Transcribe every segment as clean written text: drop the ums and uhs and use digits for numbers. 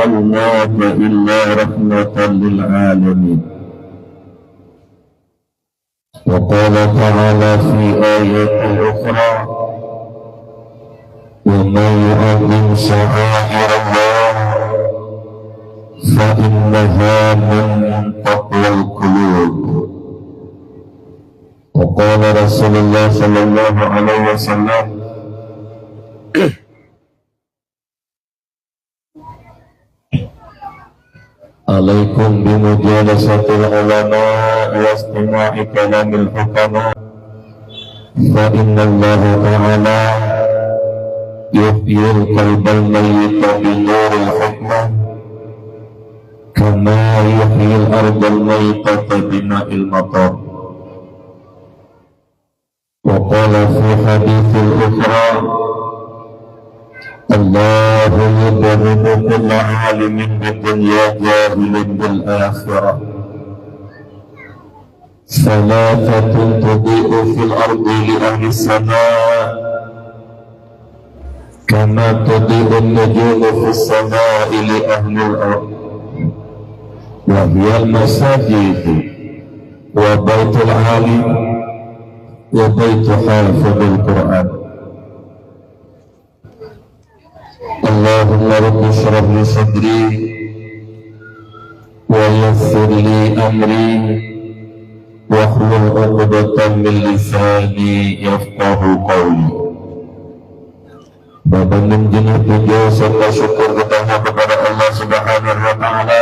arsalnaka illa rahmatan lil alamin. Wa qala ta'ala fi ayatin ukhra wa man yu'azzim sha'air Allah fa innaha min taqwal qulub. Wa qala Rasulullah sallallahu alaihi wasallam alaikum bimujalasatil ulama wa istima'i kalamil hukama fa inna Allah ta'ala yuhyil qalbal mayyita binuril hikmah kama yuhyil ardal mayyitata bina'il matar. Wa qala fi hadithil ukhra Allahu yudhhibu kulla alimin bidunya jahilin bil akhirah. Salatatun tudi'u fil ardi li ahli samaa kama tudi'u nujumu fis samaa'i li ahli al-ard. Wa hiya al-masajid wa baitul alim wa baitu hafidhil Qur'an. Allahumma rabbi shrah li sadri wa yassir li amri wa hlul 'uqdatam min lisani yafqahu qawli. Bapak menjenuh puja serta syukur kita kepada Allah Subhanahu wa Ta'ala,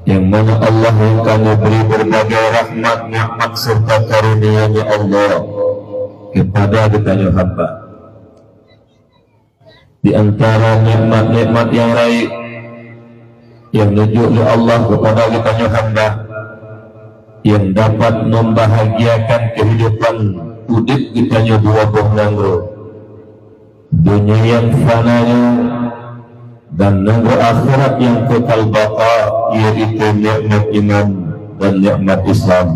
yang mana Allah yang kami beri berbagai rahmat, nikmat serta karunia-Nya Allah kepada kita hamba. Di antara nikmat-nikmat yang lain yang nunjuk oleh Allah kepada kita hamba, yang dapat membahagiakan kehidupan hidup kita dua buah nangro, dunia yang fananya dan nangro akhirat yang kekal baqa, yaitu nikmat iman dan nikmat Islam.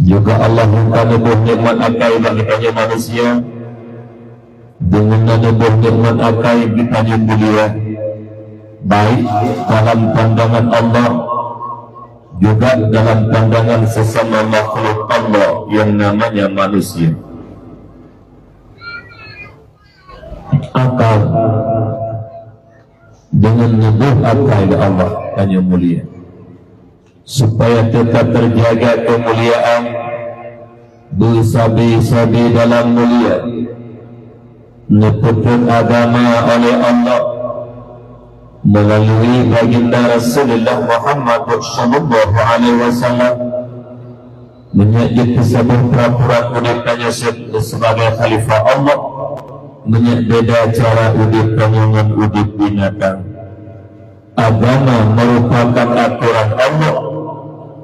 Juga Allah menambah nikmat akal bagi kita manusia dengan menambah nikmat akal kita yang mulia, baik dalam pandangan Allah juga dalam pandangan sesama makhluk Allah yang namanya manusia. Akal dengan menubuh akal ke Allah hanya mulia, supaya tetap terjaga kemuliaan sabi-sabi dalam mulia neputun agama oleh Allah melalui baginda Rasulullah Muhammad sallallahu alaihi wasallam, menyajid sebuah peraturan udipnya sebagai khalifah Allah, beda cara udip dengan udip binatang. Agama merupakan aturan Allah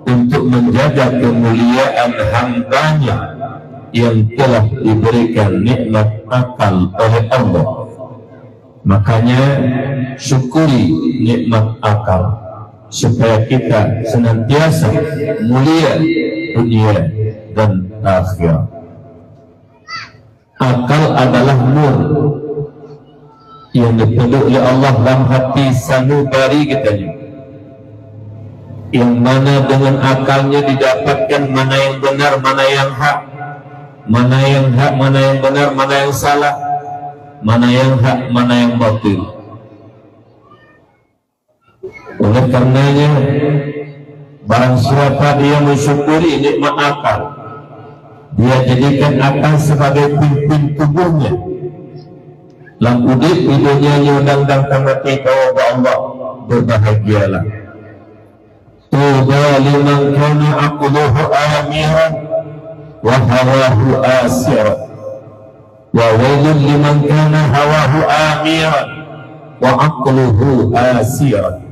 untuk menjaga kemuliaan hambanya yang telah diberikan nikmat akal oleh Allah. Makanya syukuri nikmat akal supaya kita senantiasa mulia dunia dan akhirat. Akal adalah nur yang dipeluk oleh Allah dalam hati sanubari kita juga, yang mana dengan akalnya didapatkan mana yang benar, mana yang hak, mana yang hak, mana yang benar, mana yang salah, mana yang hak, mana yang batil. Oleh karenanya, barang siapa dia mensyukuri nikmat akal, dia jadikan akal sebagai pimpin tubuhnya. Lam udip hidupnya nyundang-dang mati kau Allah, berbahagialah. Tuba liman kana aqluhu amiran wa hawahu asiran, wa wailun liman kana hawahu amiran wa aqluhu asiran.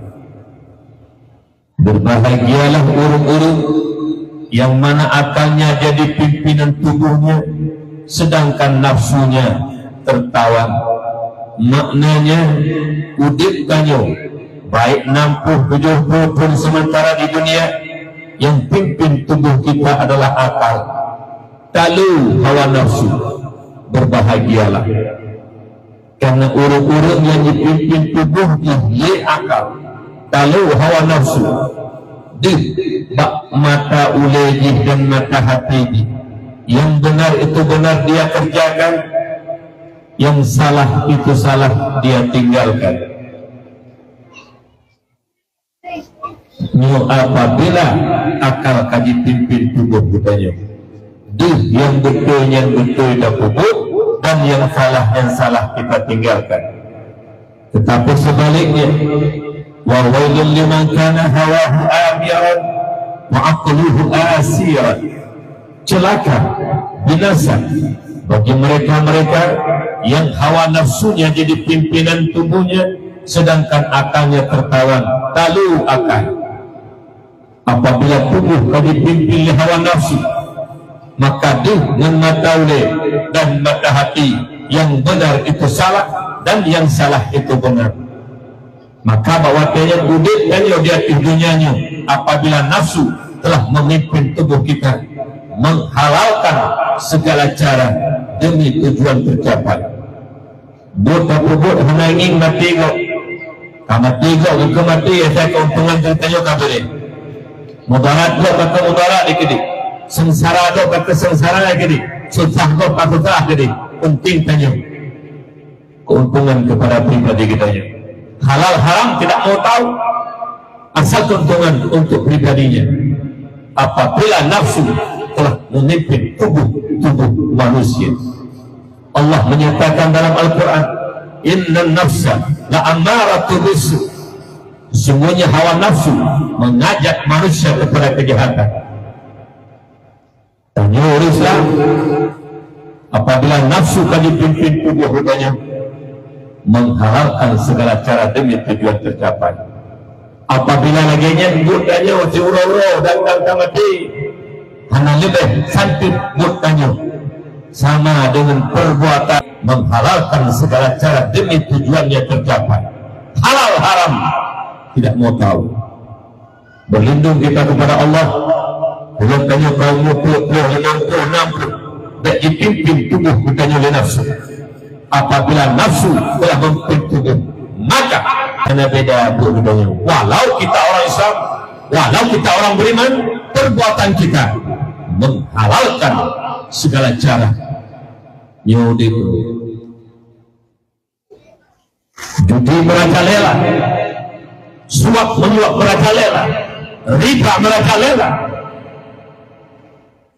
Berbahagialah urung-urung yang mana akalnya jadi pimpinan tubuhnya, sedangkan nafsunya tertawan. Maknanya udip kanyo baik nampuh tujuh pun sementara di dunia, yang pimpin tubuh kita adalah akal, talu hawa nafsu. Berbahagialah Karena urut-urut yang dipimpin tubuhnya ye akal, kalau hawa nafsu di mata uleji dan mata hati. Yang benar itu benar dia kerjakan, yang salah itu salah dia tinggalkan. Apabila akal kaji pimpin tubuh kitanya, yang betul dah tubuh, dan yang salah kita tinggalkan. Tetapi sebaliknya, wa wailul liman kana hawahu amiran wa aqluhu asiran. Celaka, binasa bagi mereka-mereka yang hawa nafsunya jadi pimpinan tubuhnya, sedangkan akalnya tertawan. Lalu akal, apabila tubuh dipimpin oleh hawa nafsu, maka dengan mata ule dan mata hati, yang benar itu salah dan yang salah itu benar. Maka bahwa dia udit dan di atas dunianya, apabila nafsu telah memimpin tubuh kita, menghalalkan segala cara demi tujuan tercapai. Buat hanya ingin mati kok, mati kok mati ya saya keuntungan ceritanya kabel. Mudarat kok kata mudarat dikit, sengsara kok kata sengsara lagi, susah kok kata susah lagi. Penting tanya keuntungan kepada pribadi kita. Halal haram tidak mau tahu, asal keuntungan untuk pribadinya. Apabila nafsu telah memimpin tubuh manusia, Allah menyatakan dalam Al-Quran, inna nafsa la ammaratu bisu, sesungguhnya hawa nafsu mengajak manusia kepada kejahatan. Tanya Islam, apabila nafsu kan dipimpin tubuh rupanya, menghalalkan segala cara demi tujuan tercapai. Apabila lagi nyebut tanya uro-uro dan mati, hanya lebih santit murtanya, sama dengan perbuatan menghalalkan segala cara demi tujuannya tercapai. Halal haram tidak mau tahu. Berlindung kita kepada Allah. Belum tanya kaum mutlak 60 dan dipimpin tubuh kita oleh nafsu. Apabila nafsu telah memimpin tubuh, maka karena beda budaya. Walau kita orang Islam, walau kita orang beriman, perbuatan kita menghalalkan segala cara. Judi merajalela, suap menyuap merajalela, riba merajalela.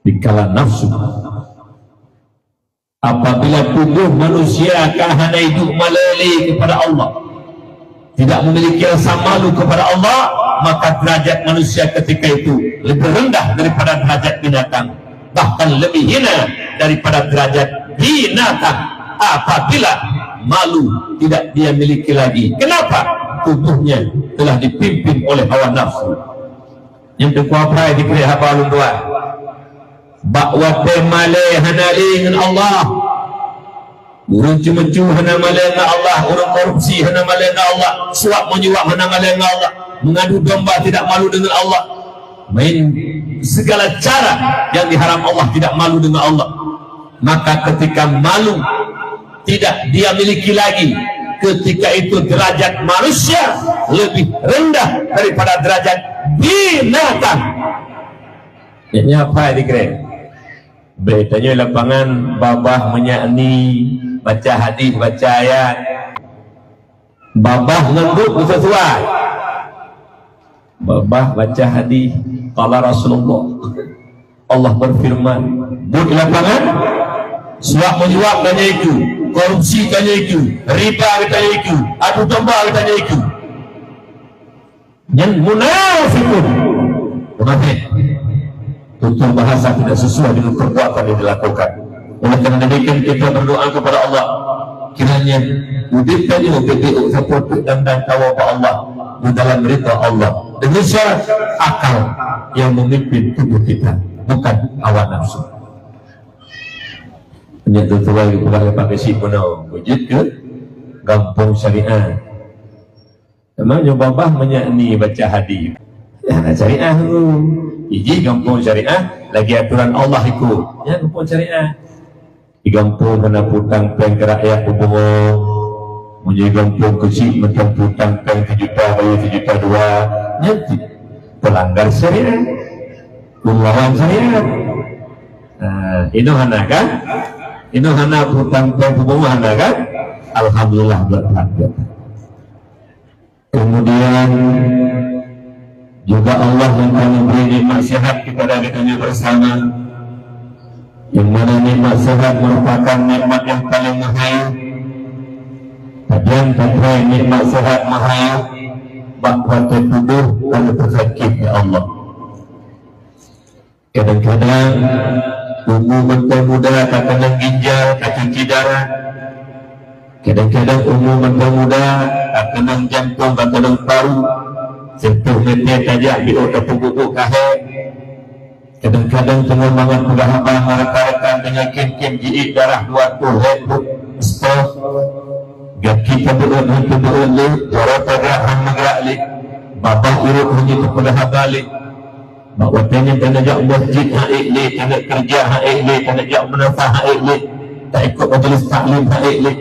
Dikala nafsu, apabila tubuh manusia hanya hidup meleli kepada Allah, tidak memiliki rasa malu kepada Allah, maka derajat manusia ketika itu lebih rendah daripada derajat binatang, bahkan lebih hina daripada derajat binatang. Apabila malu tidak dia miliki lagi. Kenapa? Tubuhnya telah dipimpin oleh hawa nafsu. Yang dikuapai dikira apa alun doa bakwa temale hanali dengan Allah, urun cumencu hana male dengan Allah, urun korupsi hana male dengan Allah, suap menyuap hana male dengan Allah, mengadu domba tidak malu dengan Allah, main segala cara yang diharam Allah tidak malu dengan Allah. Maka ketika malu tidak dia miliki lagi, ketika itu derajat manusia lebih rendah daripada derajat binatang. Ini apa dikira? Beritanya lapangan babah menyakni baca hadis, baca ayat, babah ngendut sesuai, babah baca hadis. Qala Rasulullah, Allah berfirman, buat lapangan suap menyuap tanya itu, korupsi tanya itu, riba tanya itu, adu domba tanya itu. Yang munafikun, munafik, tutur bahasa tidak sesuai dengan perbuatan yang dilakukan. Oleh karena demikian kita berdoa kepada Allah, kiranya udipkannya BPU seperti dan tawa Allah di dalam ridha Allah dengan syarat akal yang memimpin tubuh kita, bukan hawa nafsu. Penyatu tuai kepada pakai si punau wujud ke kampung syariah. Namanya babah menyakni baca hadis. Ya, syariah iji kampung syariah lagi aturan Allah ikut. Ya kampung syariah. Di kampung kena putang peng ke rakyat hubungan menjadi kampung kecil macam hutang kan 1 juta bayar 1 juta 2 nanti pelanggar syariat, melawan syariat. Ini hana kan? Ini hana hutang pembunuhan kan? Alhamdulillah berbahagia. Kemudian juga Allah memberi nikmat sehat kepada kita bersama, yang mana nikmat sehat merupakan nikmat yang paling mahal. Kajian tentang nikmat sehat mahal bahawa tubuh kalau tersakit ya Allah. Kadang-kadang umur mentah muda tak kena ginjal, tak cuci darah. Kadang-kadang umur mentah muda tak kena jantung, tak kena paru. Sentuh media tajak di otak pupuk kahek. Kadang-kadang tengah banget sudah abang mereka-rekan penyakit jiik darah 20 heput stroke. Gaki keberuan untuk berulang, jorok pergerakan menggerak babah urut hanya terpedah balik. Bahawa tanya tak masjid haik li, tak kerja haik li, tak menafah haik li, tak ikut majlis taklim haik li,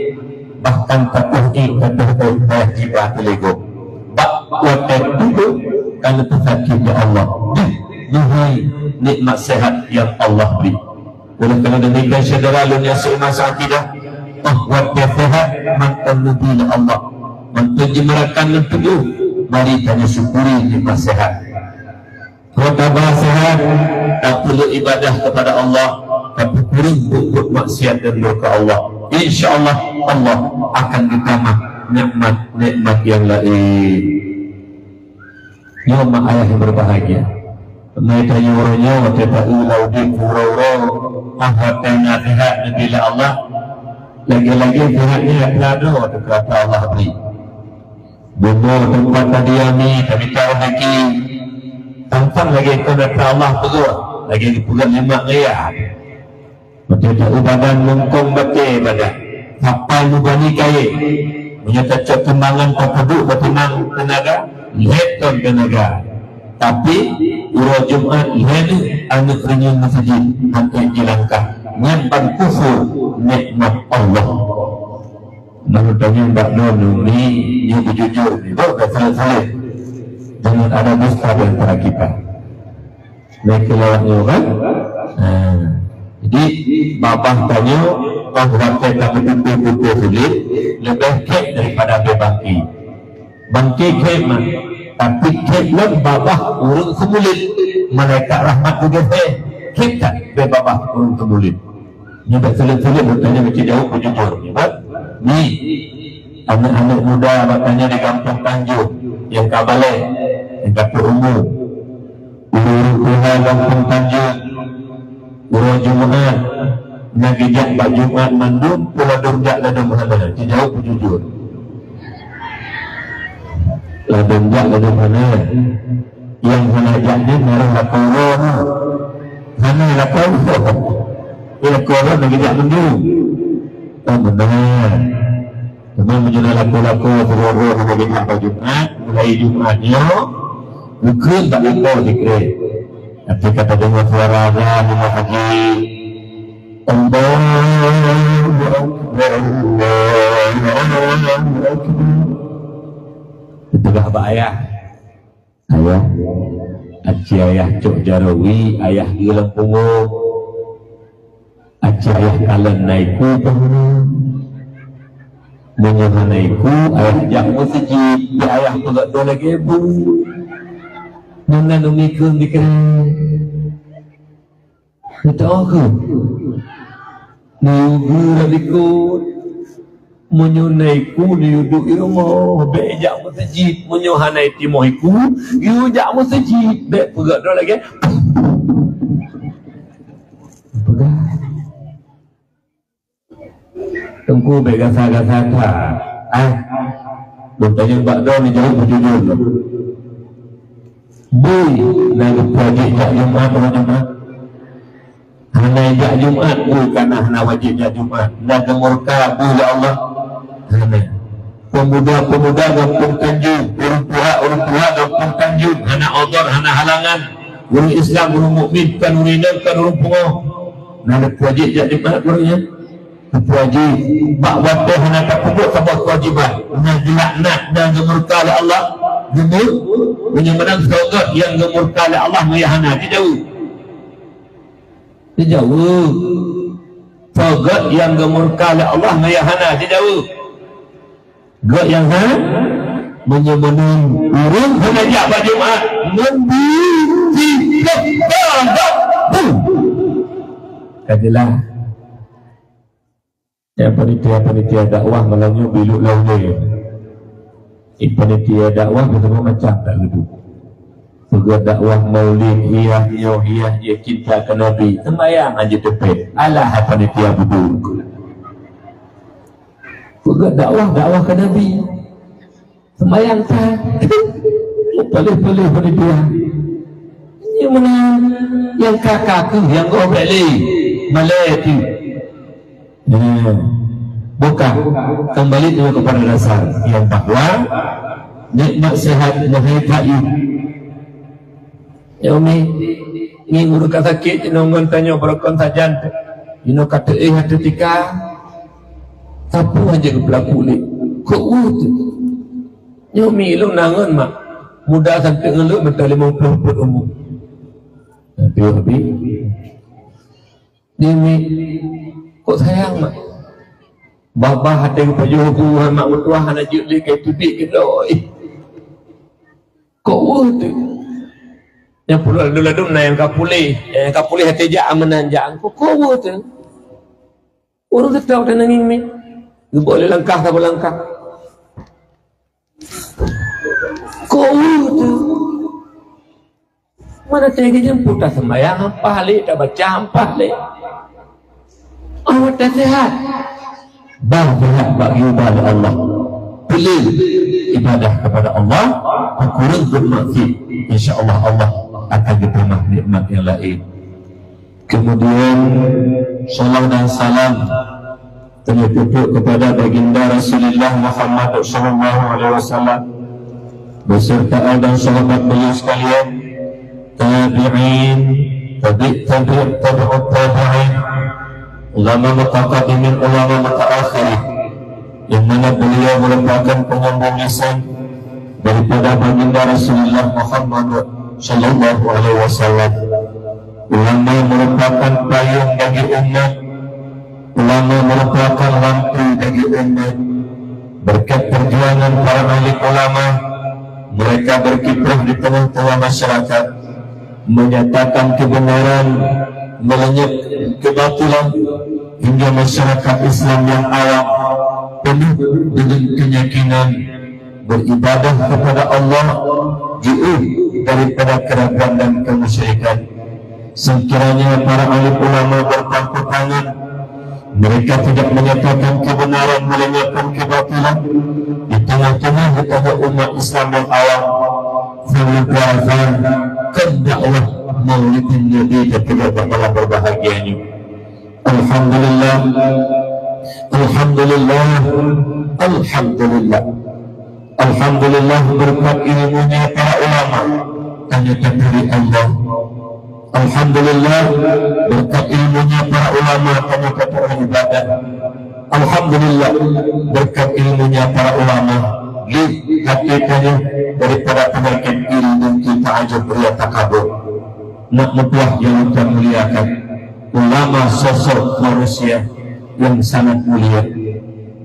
bahkan tak kata jibah telego. Bahawa itu kerana tersakit ya Allah. Duhai nikmat sehat yang Allah beri. Oleh kerana demikian saudara yang semasa akidah, bahawa sehat mantan nabi Allah, mantan jemarakan dan tujuh. Mari tanya syukuri nikmat sehat. Kalau tambah sehat, tak perlu ibadah kepada Allah, tapi kurang buat maksiat dan doa Allah. InsyaAllah Allah akan ditambah nikmat yang lain. Ya mak ayah yang berbahagia. Mereka tanya orangnya, waktu tahu laudi kurau-kurau, ahwatnya sehat bila Allah. Lagi-lagi sehatnya ada waktu kata Allah beri. Bumbu tempat tadi ni, tapi tahu lagi. Tanpa lagi kata Allah peguat, lagi dipegang 5 riyal. Macam tak badan lengkong batik badan. Kapal mubani kaya. Menyata cak kembangan tak keduk bertenang tenaga, lihatkan tenaga. Tapi urut Jumat lihat anak renyang masjid hampir dilangkah. Nyampan kufur nikmat Allah. Menurut tanya Mbak Nur ni, dia berjujur ni. Bawa salah-salah. Jangan ada dusta di antara kita. Mereka lawaknya kan? Jadi babah tanya bahawa kita betul-betul sulit lebih kek daripada bangki. Bangki kek mah, tapi kek lagi babah urung kemulit. Malaikat rahmat juga kek tak babah urung kemulit. Ini betul-betul bertanya macam jauh berjujur. Ni anak-anak muda bertanya di kampung Tanjung yang Kabalai, yang kata umum, urut Tuhan kampung Tanjung, urut Jumaat, nagijak bak Jumaat mandum, pula donjak ladang mana? Jauh berjujur. Ladonjak ladang mana? Yang mengajaknya marah lakoran, mana lakoran? Lakoran nagijak mandum. Oh benar. Cuma menjadi laku-laku teror-teror bagi sampai Jumat, mulai Jumatnya bukan tak lupa zikir. Tapi kata dengar suara azan lima pagi, itu apa ayah? Ayah, aci ayah Cok Jarawi, ayah Gilang Pungo, aci ayah Kalen Naiku menyohanaiku ayah jamu sejid di ayah pegak dola gebu nungan umikun dikira kata aku nunggu rabikut menyonaiku diuduk di rumah be jamu sejid menyohanai timohiku yu jamu sejid be pegak dola gebu pegak tengku begasa-gasa bertanya Mbak Don ni jauh berjujur bui nak wajib jak Jumat Jumat hana jak Jumat bui karena hana wajib jak Jumat nak murka bui ya Allah hana pemuda-pemuda kampung Tanjung orang tua kampung Tanjung hana odor hana halangan orang Islam orang mukmin kan orang Islam kan orang Pungoh nak wajib jak Jumat orangnya Haji bak watih nak kubur sabab kewajiban nak dilaknat dan gemurka oleh Allah gemur menyembah surga yang gemurka oleh Allah mayahana dijauh surga yang gemurka oleh Allah mayahana dijauh gak yang menyembah urung menajak pada Jumaat membiji kadilah ya panitia dakwah melanyu biluk launnya panitia dakwah macam tak gitu juga dakwah maulid hiyah ya cinta ke Nabi sembayang aja tepet alah panitia budul juga dakwah ke Nabi sembayang kan boleh panitia ini mana yang kakak yang gobeli malai itu bukan kembali kepada dasar yang bahwa nikmat sehat menghaitai ya umi ini ngurus sakit nongon tanya berkon sajan ino kata hati tika sapu aja ke pelaku ni kok tu ya umi lu nangon mak muda sampai ngeluk betul 50 put umur tapi ni umi kok sayang mak babah hati kepajuh mak mertua anak juli ke tudik ke doi kok tu yang pula lalu na yang kapulih hati jak menanjang kok tu urut tahu dan nanging mi boleh langkah tak berlangkah kok tu mana tega jemput tak sembahyang hampah le tak baca hampah le awak tak sehat bahagia bagi ibadah Allah pilih ibadah kepada Allah kurang bermaksud insyaAllah Allah akan diterima nikmat yang lain kemudian salam dan salam tertutup kepada baginda Rasulullah Muhammad SAW beserta dan sahabat beliau sekalian tabi'in tabi'ut tabi'in ulama mutaqaddimin ulama mutaakhirin yang mana beliau merupakan penyambung lisan daripada baginda Rasulullah Muhammad sallallahu alaihi wasallam. Ulama merupakan payung bagi umat, ulama merupakan lampu bagi umat. Berkat perjuangan para alim ulama, mereka berkiprah di tengah-tengah masyarakat, menyatakan kebenaran, melenyap kebatilan, hingga masyarakat Islam yang awam penuh dengan keyakinan beribadah kepada Allah jauh daripada keraguan dan kemusyrikan. Sekiranya para alim ulama berpangku tangan, mereka tidak menyatakan kebenaran, melenyapkan kebatilan di tengah-tengah umat Islam yang awam. Fa'alafan kendakwah maulidin Nabi dan tidak malah berbahagianya. Alhamdulillah, Alhamdulillah, Alhamdulillah, Alhamdulillah berkat ilmunya para ulama tanya dari Allah. Alhamdulillah berkat ilmunya para ulama tanya dari ibadah. Alhamdulillah berkat ilmunya para ulama hakikatnya daripada penyakit ilmu kita aja beria takabur. Nak mudah yang kita muliakan ulama sosok manusia yang sangat mulia.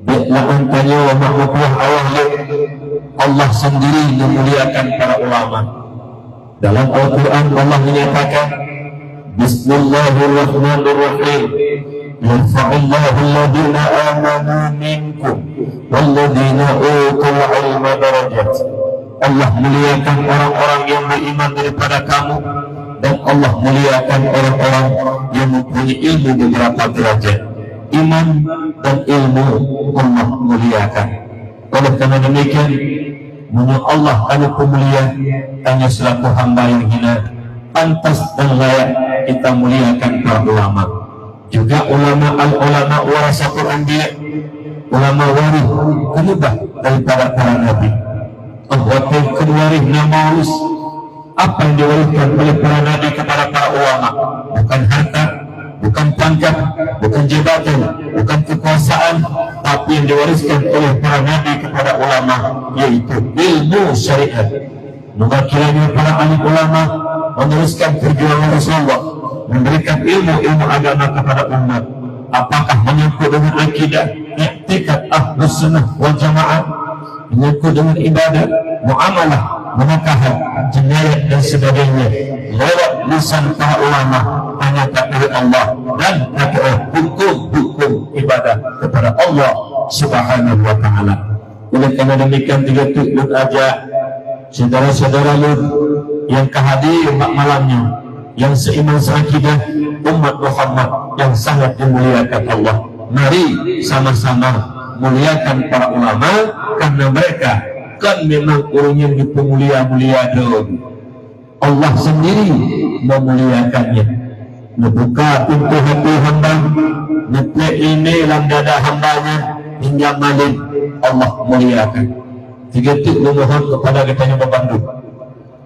Biarlah tanya wa mahmudah Allah sendiri memuliakan para ulama. Dalam Al-Quran Allah menyatakan Bismillahirrahmanirrahim Yarfa'illahu alladhina amanu minkum walladhina utul ilma darajat. Allah muliakan orang-orang yang beriman daripada kamu, dan Allah muliakan orang-orang yang mempunyai ilmu beberapa derajat. Iman dan ilmu Allah muliakan. Oleh karena demikian, menurut Allah kami pemulia hanya selaku hamba yang hina, pantas dan layak kita muliakan para ulama. Juga ulama al-ulama warasatul anbiya, ulama waris kelebah daripada para nabi. Allah kewaris nama apa yang diwariskan oleh para nabi kepada para ulama, bukan harta, bukan pangkat, bukan jabatan, bukan kekuasaan, tapi yang diwariskan oleh para nabi kepada ulama, yaitu ilmu syariat. Moga kiranya para alim ulama meneruskan perjuangan Rasulullah, memberikan ilmu agama kepada umat. Apakah menyangkut dengan akidah, i'tikad ahlus sunnah wal jamaah, menyangkut dengan ibadah, muamalah, menakahan, jenayah dan sebagainya, lewat lisan para ulama hanya takdir Allah dan takdir hukum ibadah kepada Allah Subhanahu wa taala. Oleh karena demikian, 3 Lut aja saudara-saudara Lut yang kehadir malamnya, yang seiman seakidah umat Muhammad yang sangat dimuliakan Allah. Mari sama-sama muliakan para ulama, karena mereka kan memang orang yang dipemulia-mulia dong. Allah sendiri memuliakannya. Membuka pintu hati hamba, ngeplek ini dalam dada hambanya hingga malam, Allah muliakan. 3 titik memohon kepada katanya membantu,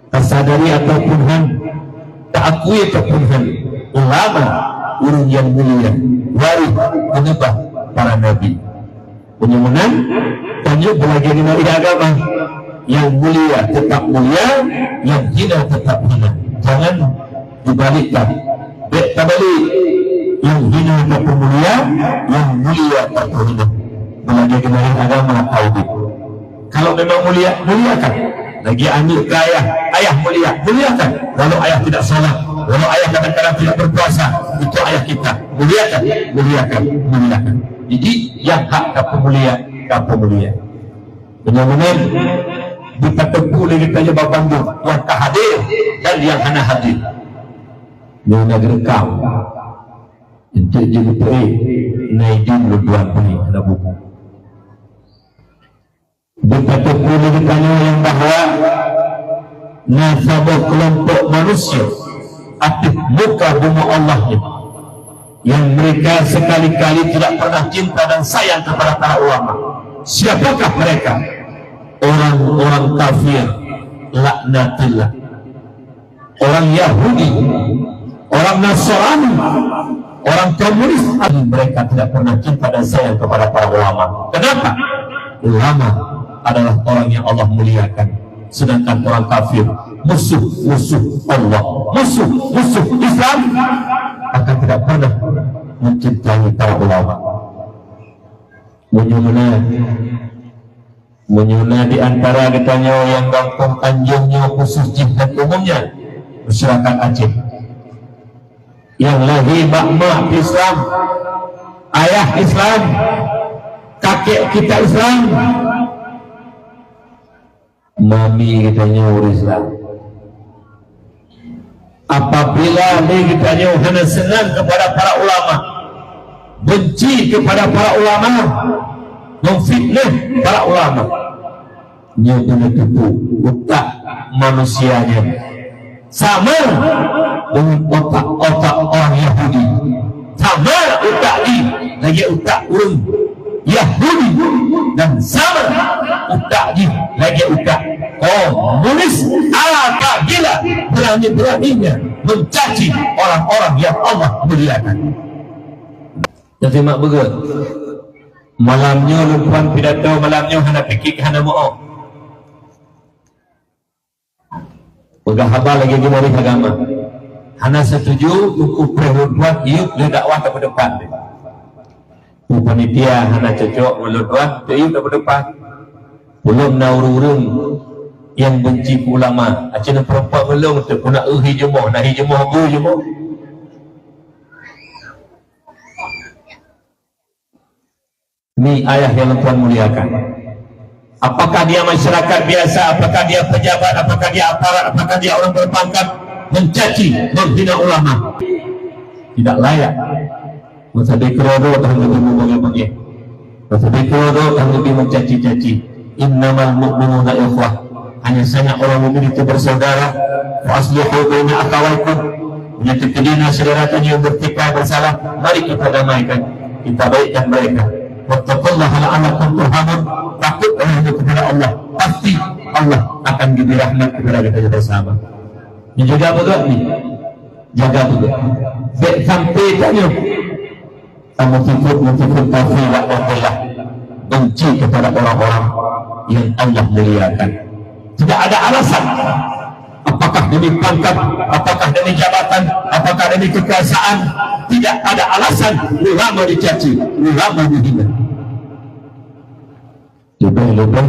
tersadari ataupun tak akui ataupun ulama orang yang mulia, waris penyembah para nabi. Punya menang tanya belajar dari agama. Yang mulia tetap mulia, yang hina tetap hina. Jangan dibalikkan. Tak balik. Yang hina tetap mulia, yang mulia tetap hina. Belajar dari agama tauhid. Kalau memang mulia, muliakan. Lagi anak ke ayah mulia, muliakan. Kalau ayah tidak salat, kalau ayah kadang-kadang tidak berpuasa, itu ayah kita. Muliakan. Jadi yang hak kepemulia. Benar-benar kita tempuh lagi tanya Bapak Bandu yang tak hadir dan yang hana hadir. Yang negeri kau untuk jadi peri naidin luduan peri ada buku. Kita tempuh lagi tanya yang bahawa nasabah kelompok manusia atas muka bumi Allahnya, yang mereka sekali-kali tidak pernah cinta dan sayang kepada para ulama. Siapakah mereka? Orang-orang kafir, laknatillah, orang Yahudi, orang Nasrani, orang komunis. Mereka tidak pernah cinta dan sayang kepada para ulama. Kenapa? Ulama adalah orang yang Allah muliakan, sedangkan orang kafir musuh Allah, musuh Islam, akan tidak pernah mencintai para ulama. Menyuna di antara katanya yang gampang anjingnya khusus jihad umumnya masyarakat Aceh, yang lahir mak Islam, ayah Islam, kakek kita Islam, mami katanya orang Islam. Apabila katanya hanya senang kepada para ulama, benci kepada para ulama, memfitnah para ulama, dia kena tipu otak manusianya sama dengan otak orang Yahudi, sama otak lagi otak orang Yahudi, dan sama otak lagi otak komunis. Apabila berani-beraninya mencaci orang-orang yang Allah muliakan. Jadi mak begut malamnya lupuan pidato, malamnya hana pikir hana mo'o udah haba lagi dari agama, hana setuju buku perempuan iuk dia dakwah ke depan. Panitia hana cocok meludwan tu iuk ke depan. Belum naururun yang benci ulama, acina perempuan belum tu pun nak hijemoh bu jemoh. Ini ayah yang Tuhan muliakan. Apakah dia masyarakat biasa, apakah dia pejabat, apakah dia aparat, apakah dia orang berpangkat, mencaci, menghina ulama, tidak layak. Masa dikerodo tak lebih membagi-bagi, masa dikerodo tak lebih mencaci-caci. Innamal mu'minuna ikhwah, hanya saja orang mukmin itu bersaudara. Wa aslihu baina akhawaykum, menyakitkan saudara yang bertikai bersalah, mari kita damaikan, kita baikkan mereka. Wattaqullaha la'allakum turhamun, takutlah kepada Allah, pasti Allah akan diberi rahmat kepada kita bersama. Ini jaga betul ni, jaga betul. Bek sampai tanya motifun kafir adalah benci kepada orang-orang yang Allah muliakan. Tidak ada alasan. Apakah demi pangkat, apakah demi jabatan, apakah demi kekuasaan, tidak ada alasan ulama dicaci, ulama dihina. Lebih-lebih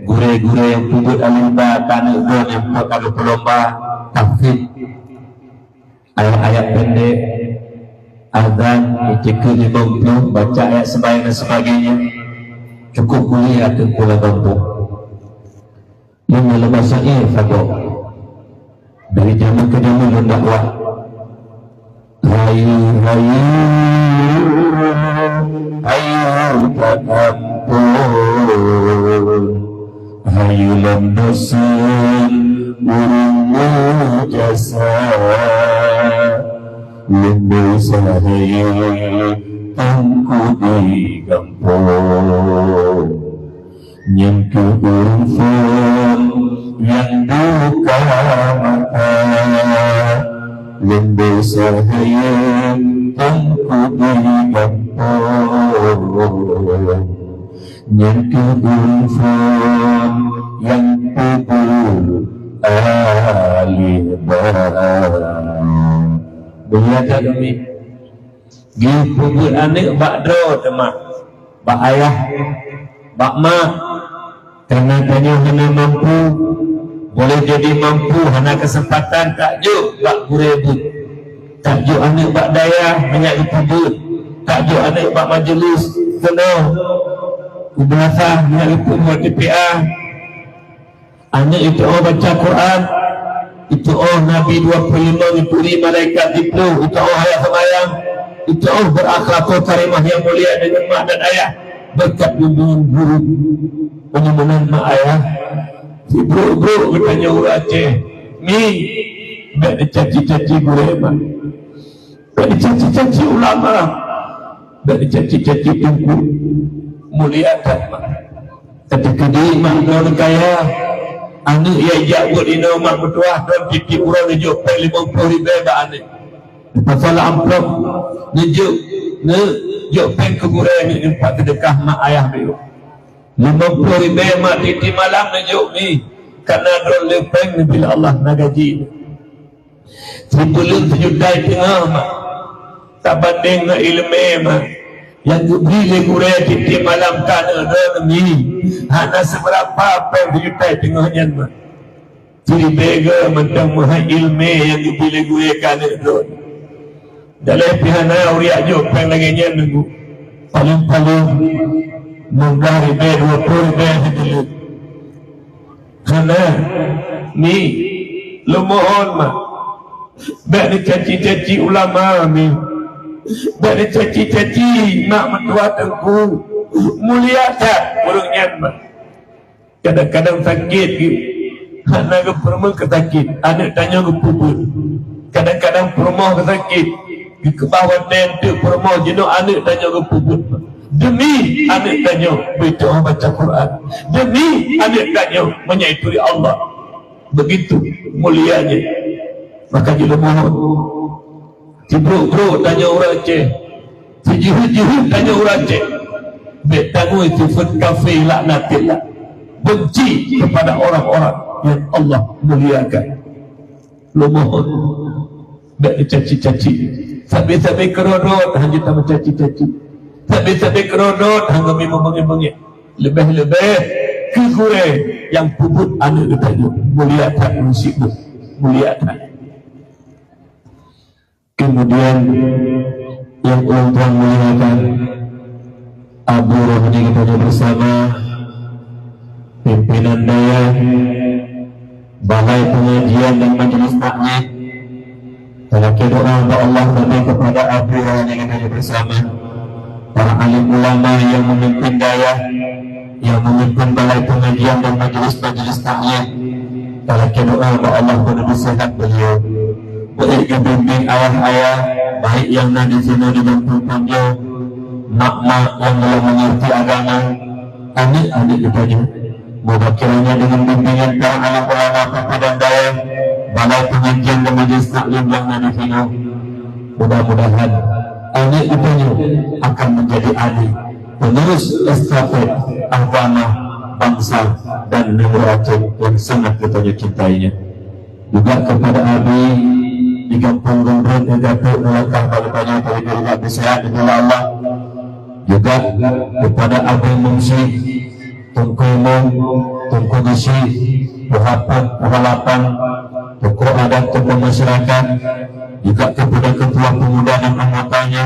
gure-gure yang pubut alimba tanah don yang kalau pelomba tafsir ayat-ayat pendek, azan, cikgu 50, baca ayat sembahyang dan sebagainya, cukup mulia ke Kuala Lumpur. Yang lepas ini fakoh dari zaman ke zaman dakwah. Hayu hayu hayu ke kampung, hayu lembusan urung jasa, lembu sahaya tangku di kampung, yang keurung yang duka mata, lembu sahaya tangku di kampung, yang keurung yang pukul alibah. Berniaga kami gipubut anak bak dro temak bak ayah bak mak, karena tanya hana mampu boleh jadi mampu, hana kesempatan takjuk bak kurebut, takjuk anak bak daya banyak dipubut, takjuk anak bak majlis penuh kubelasa banyak dipubut TPA. Anak itu baca Quran, itu Nabi 25 dipuri malaikat dipluh, itu ayat sembahyang, itu berakhlak karimah yang mulia dengan mak dan ayah, berkat bimbingan guru penyembuhan mak ayah. Si bro bertanya orang Aceh, mi tak dicaci-caci guru mak, tak dicaci-caci ulama, tak dicaci-caci tungku muliakan mak. Ketika dia mak orang kaya, anak yang jauh di nama bertuah dan titip orang nunjuk 50,000 anak. Pasal amplop nunjuk pen kegurang ni empat sedekah mak ayah dia. 50,000 mak titip malam nunjuk ni karena dol lepeng ni bila Allah nak gaji. 1,000 juta tengah mak tak banding dengan ilmu mak. Yang bila kurang titip malam kana dan ni hana seberapa apa yang dijutai tengahnya mah. Jadi bega mentang maha ilmu yang bila gue kana don. Dalam pihana uriak jo peng lagi nya nunggu. Paling-paling munggah ribe 20 ribe dulu. Karena ni lu mohon mah. Bak dicaci-caci ulama ni. Dari caci-caci mak mentua tengku mulia tak burungnya mak. Kadang-kadang sakit anak ke perempuan kesakit, anak tanya ke puput. Kadang-kadang perempuan kesakit di kebawah nentuk perempuan jenuh anak tanya ke puput. Demi anak tanya baca Quran, demi anak tanya menyaituri Allah. Begitu mulianya. Maka jadi mohon si bro tanya orang Aceh, si juhud tanya orang Aceh, bek tangguh sifat kafir laknatillah, benci kepada orang-orang yang Allah muliakan. Lu mohon bek dicaci-caci, sampai kerodot hanya tak mencaci-caci, sampai kerodot hanya memang-memangnya, lebih-lebih kegure yang puput anak tanya muliakan musibah, muliakan. Kemudian yang orang muliakan Abu Rohani kita bersama pimpinan daya balai pengajian dan majelis taklim. Terakhir doa Allah lebih kepada Abu Rohani kita bersama para alim ulama yang memimpin daya, yang memimpin balai pengajian dan majelis taklim. Terakhir doa Allah lebih sehat beliau. Baik bimbing ayah-ayah, baik yang ada di sini di Lampung jauh, mak-mak yang belum mengerti agama, adik-adik ditanya. Moga kiranya dengan bimbingan para anak ulama dan daya, balai pengajian dan majelis taklim yang ada di sini, Mudah-mudahan anak itu akan menjadi adik penerus estafet agama, bangsa dan negara Aceh yang sangat kita cintainya. Juga kepada Abi di kampung Gombrong yang dapat melangkah balik-balik dari diri Abi sehat di Allah. Juga kepada Abi Mumsi, Tungku Imam, Tungku Gisi, Pohalapan, Tungku Adat, Tungku Masyarakat. Juga kepada ketua pemuda dan anggotanya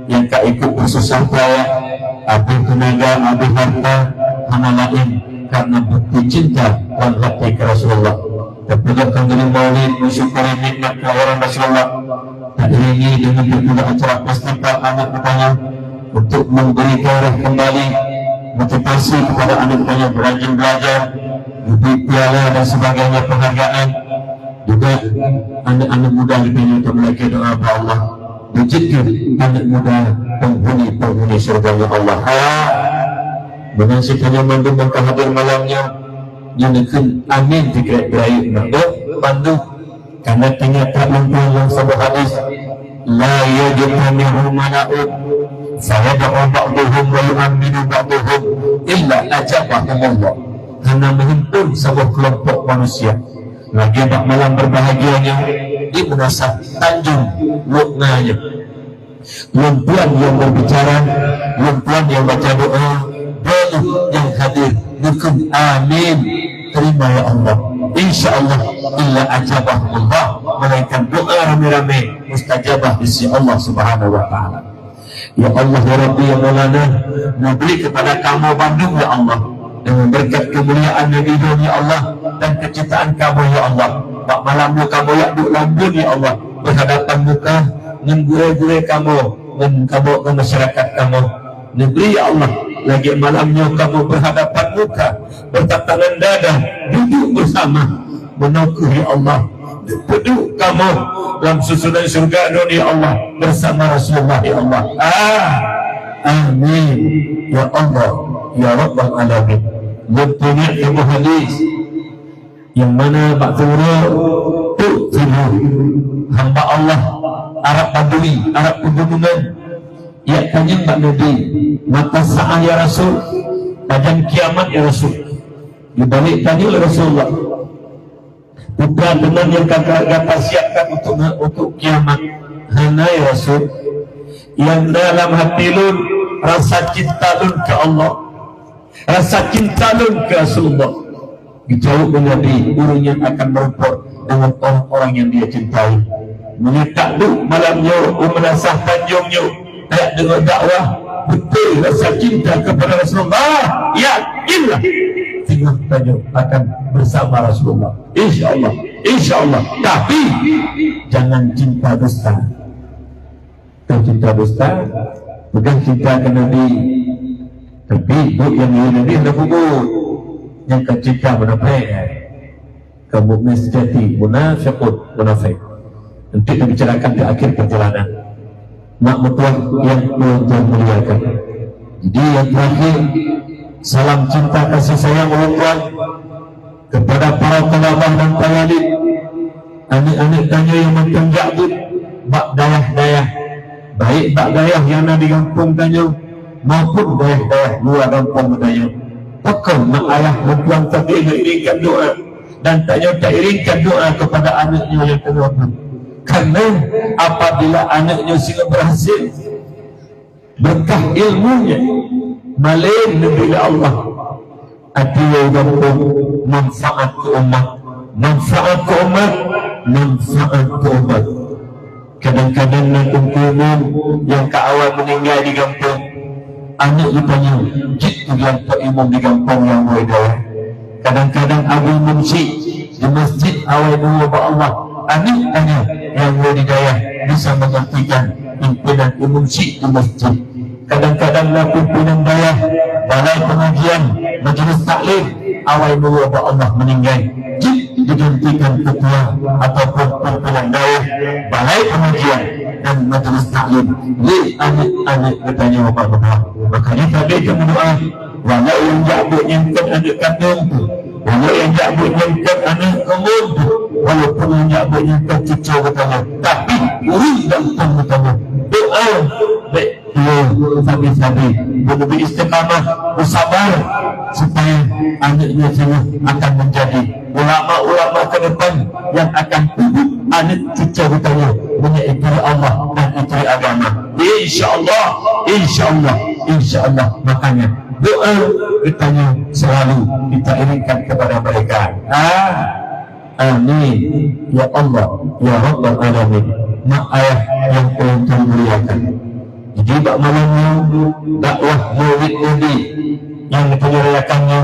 yang tak ikut bersusah payah, Abi tenaga, Abi harta, hana lain karena bukti cinta dan hati ke Rasulullah. Terpujikan dengan maulid, mensyukuri nikmat kelahiran Rasulullah. Tak iringi dengan berpula acara festival anak bertanya untuk memberi gairah kembali, motivasi kepada anak bertanya berajin belajar, lebih piala dan sebagainya, penghargaan. Juga anak-anak muda dipilih untuk melaki doa kepada Allah. Wujudkan anak muda penghuni surga Allah. Dengan sekalian mandu maka hadir malamnya Nyanakan amin dikira-kira mandu karena ternyata dalam sebuah hadis la yajtami'u mala'un fayad'u ba'duhum wa yu'minu ba'duhum illa ajabahumullah. Karena menghimpun sebuah kelompok manusia lagi bak malam berbahagianya di menasah tanjung luknanya, lumpuan yang berbicara, lumpuan yang baca doa, banyak yang hadir. Dukun amin, terima ya Allah, insyaallah illa ajabahullah, melainkan doa rame-rame mustajabah di Allah subhanahu wa ta'ala. Ya Allah ya Rabbi ya Maulana, memberi kepada kamu Bandung ya Allah, dengan berkat kemuliaan Nabi ya Allah dan kecintaan kamu ya Allah. Bak malam kamu ya duk lambun ya Allah, berhadapan muka dengan gure-gure kamu, dengan kamu ke masyarakat kamu. Negeri ya Allah, lagi malamnya kamu berhadapan muka, bertatanan dada, duduk bersama, menaukuh ya Allah. Duduk kamu dalam susunan surga dunia Allah bersama Rasulullah ya Allah. Amin ya Allah ya Rabbal Alamin. Mempunyai ilmu hadis yang mana Pak Turo hamba Allah Arab Badui, Arab pegunungan. Ya kanjeng Pak Nabi, mata sa'ah ya Rasul, tajam kiamat ya Rasul. Dibalik tadi oleh Rasulullah, putra teman yang kata siapkan untuk kiamat. Hana ya Rasul, yang dalam hati lun rasa cinta lun ke Allah, rasa cinta lun ke Rasulullah. Dijawab oleh Nabi, orang yang akan merumput dengan orang-orang yang dia cintai. Menyetak du malamnya, menasah tanjungnya. Ayat dengan dakwah betul rasa cinta kepada Rasulullah, yakinlah tinggal tanya akan bersama Rasulullah insyaallah, insyaallah. Tapi jangan cinta dusta. Kalau cinta dusta bukan cinta ke Nabi, tapi yang Nabi hendak kubur, yang kecinta munafik, kaum mukmin sejati munafiqun munafik. Nanti dibicarakan di akhir perjalanan. Mak mutuah yang Tuhan muliakan. Jadi yang terakhir, salam cinta kasih sayang Allah kepada para talabah dan talibin, anak-anak tanya yang macam Ja'bud, bak dayah-dayah, baik bak dayah yang ada di kampung tanya maupun dayah-dayah luar kampung tanya. Pakau mak ayah berpulang tapi mengiringkan doa dan tanya tak iringkan doa kepada anaknya yang terhormat. Karena apabila anaknya sudah berhasil berkah ilmunya malin dari Allah, adil kampung, manfaat ke umat, manfaat ke umat, manfaat ke umat. Kadang-kadang nanti umum yang ke awal meninggal di kampung, anak ditanya jik yang ke imam di kampung yang mudah. Kadang-kadang Abu Mumsi di masjid awal dulu Allah, anak tanya yang budidaya bisa mengertikan pimpinan umum syik di masjid. Kadang-kadang pimpinan daya balai pengajian, majlis taklim awal mula Allah meninggal, digantikan ketua ataupun pimpinan daya balai pengajian dan majlis taklim. Li anak-anak bertanya bapak-bapak. Makanya tadi kita berdoa, walau yang jabut nyangkut anak kandung, walau yang jabut nyangkut anak umum, walaupun yang jabut nyangkut cucu katanya, tapi urus dan kamu doa baik sabi-sabi lebih istiqamah bersabar supaya anaknya semua akan menjadi ulama-ulama ke depan yang akan hidup anak cucu kita mengikuti Allah dan ikuti agama. Insyaallah. Makanya doa kita selalu kita iringkan kepada mereka. Amin ya Allah ya Rabbal Alamin. Mak ayah yang kau muliakan. Jadi bak malamnya dakwah Maulid Nabi yang dipenyerayakannya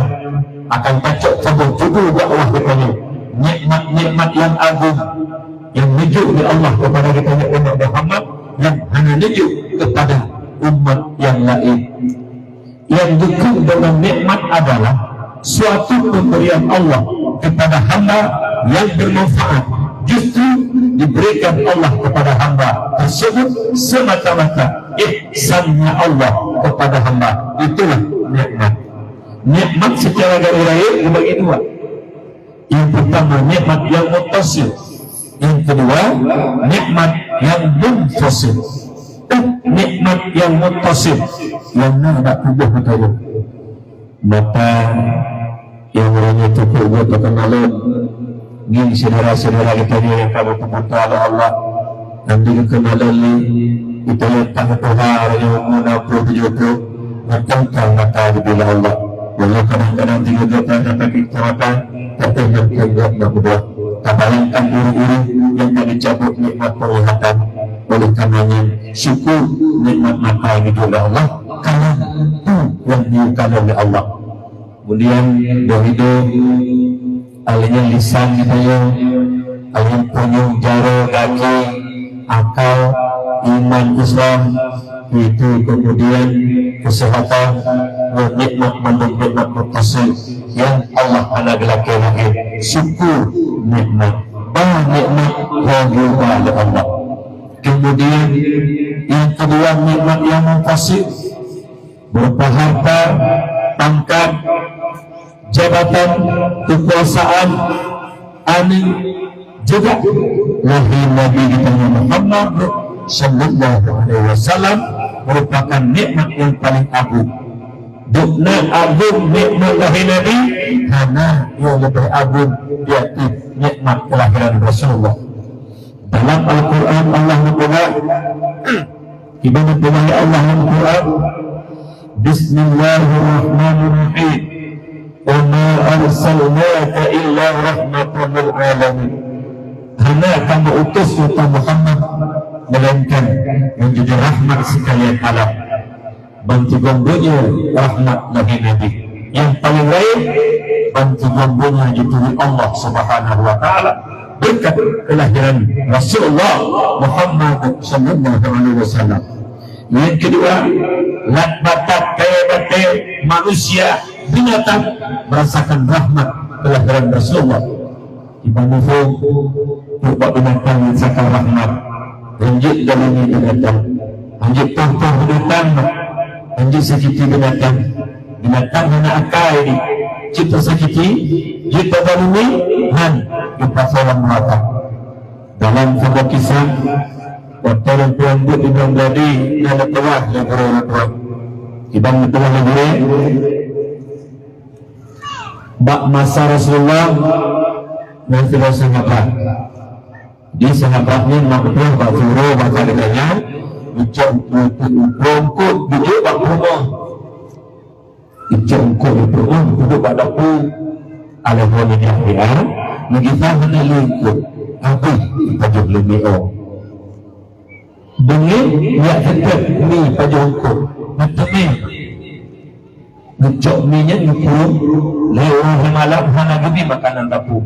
akan pacok sabun judul dakwah katanya nikmat-nikmat yang agung yang menuju di Allah kepada kita umat Muhammad yang hanya menuju kepada umat yang lain. Yang dikut dengan nikmat adalah suatu pemberian Allah kepada hamba yang bermanfaat, justru diberikan Allah kepada hamba tersebut semata-mata ihsannya Allah kepada hamba. Itulah nikmat. Nikmat secara gairah dibagi dua. Yang pertama nikmat yang muttasil, yang kedua nikmat yang munfasil. Nikmat yang muttasil yang nak tubuh betul. Mata yang orangnya cukup buat kenalan ni saudara-saudara kita yang kamu pemuta Allah nanti kenalan ni kita letak Tuhan yang menapur tujuh matangkan mata di bila Allah. Walau kadang-kadang tiga kata dapat kita makan tapi yang kita nak berdoa tak bayangkan uri-uri yang tak dicabut nikmat penglihatan oleh karenanya syukur nikmat mata ini oleh Allah karena itu yang diukan oleh Allah. Kemudian hidup alihnya lisan kita yang alih punya jara kaki akal iman Islam itu kemudian kesehatan nikmat nikmat muttasil yang Allah anak laki lagi syukur nikmat nikmat oleh Allah. Kemudian yang kedua nikmat yang muttasil berupa harta, pangkat, jabatan, kekuasaan, aning juga lahir Nabi kita Muhammad sallallahu alaihi wasallam merupakan nikmat yang paling agung. Dukna agung nikmat lahir Nabi karena yang lebih agung yaitu nikmat kelahiran Rasulullah. Dalam Al-Quran Allah berkata, ibadah kepada Allah Al-Quran, Bismillahirrahmanirrahim. Wa ma arsalnaka illa rahmatan lil alamin. Hanya kamu utus kita Muhammad melainkan menjadi rahmat sekalian alam. Bantu gombonya rahmat bagi Nabi. Yang paling lain bantu gombonya dituli Allah Subhanahu wa taala berkat kelahiran Rasulullah Muhammad sallallahu alaihi wasallam. Yang kedua, batak kaya manusia binatang merasakan rahmat kelahiran Rasulullah. Ibanu berupa binatang merasakan rahmat. Lanjut dari ini binatang, lanjut contoh binatang, lanjut sakiti binatang hana akal ini cipta sakiti cipta daruni han kita salam mata dalam sebuah kisah waktu orang tuan buat di dalam jadi ada tuah yang beraturan ibang tuah negeri bak masa Rasulullah dan tidak sahabat di sahabatnya makhluk bak suruh bak kadang-kadang ucap rongkut duduk bak rumah icongkok itu duduk bak dapur ala boleh diambil Nagita menalingkod Abi Pajong Lumio Dengin Ya tetap ni Pajong ko Natami Ngecok minyak Ngepulung Lewah malam Hana gabi makanan dapur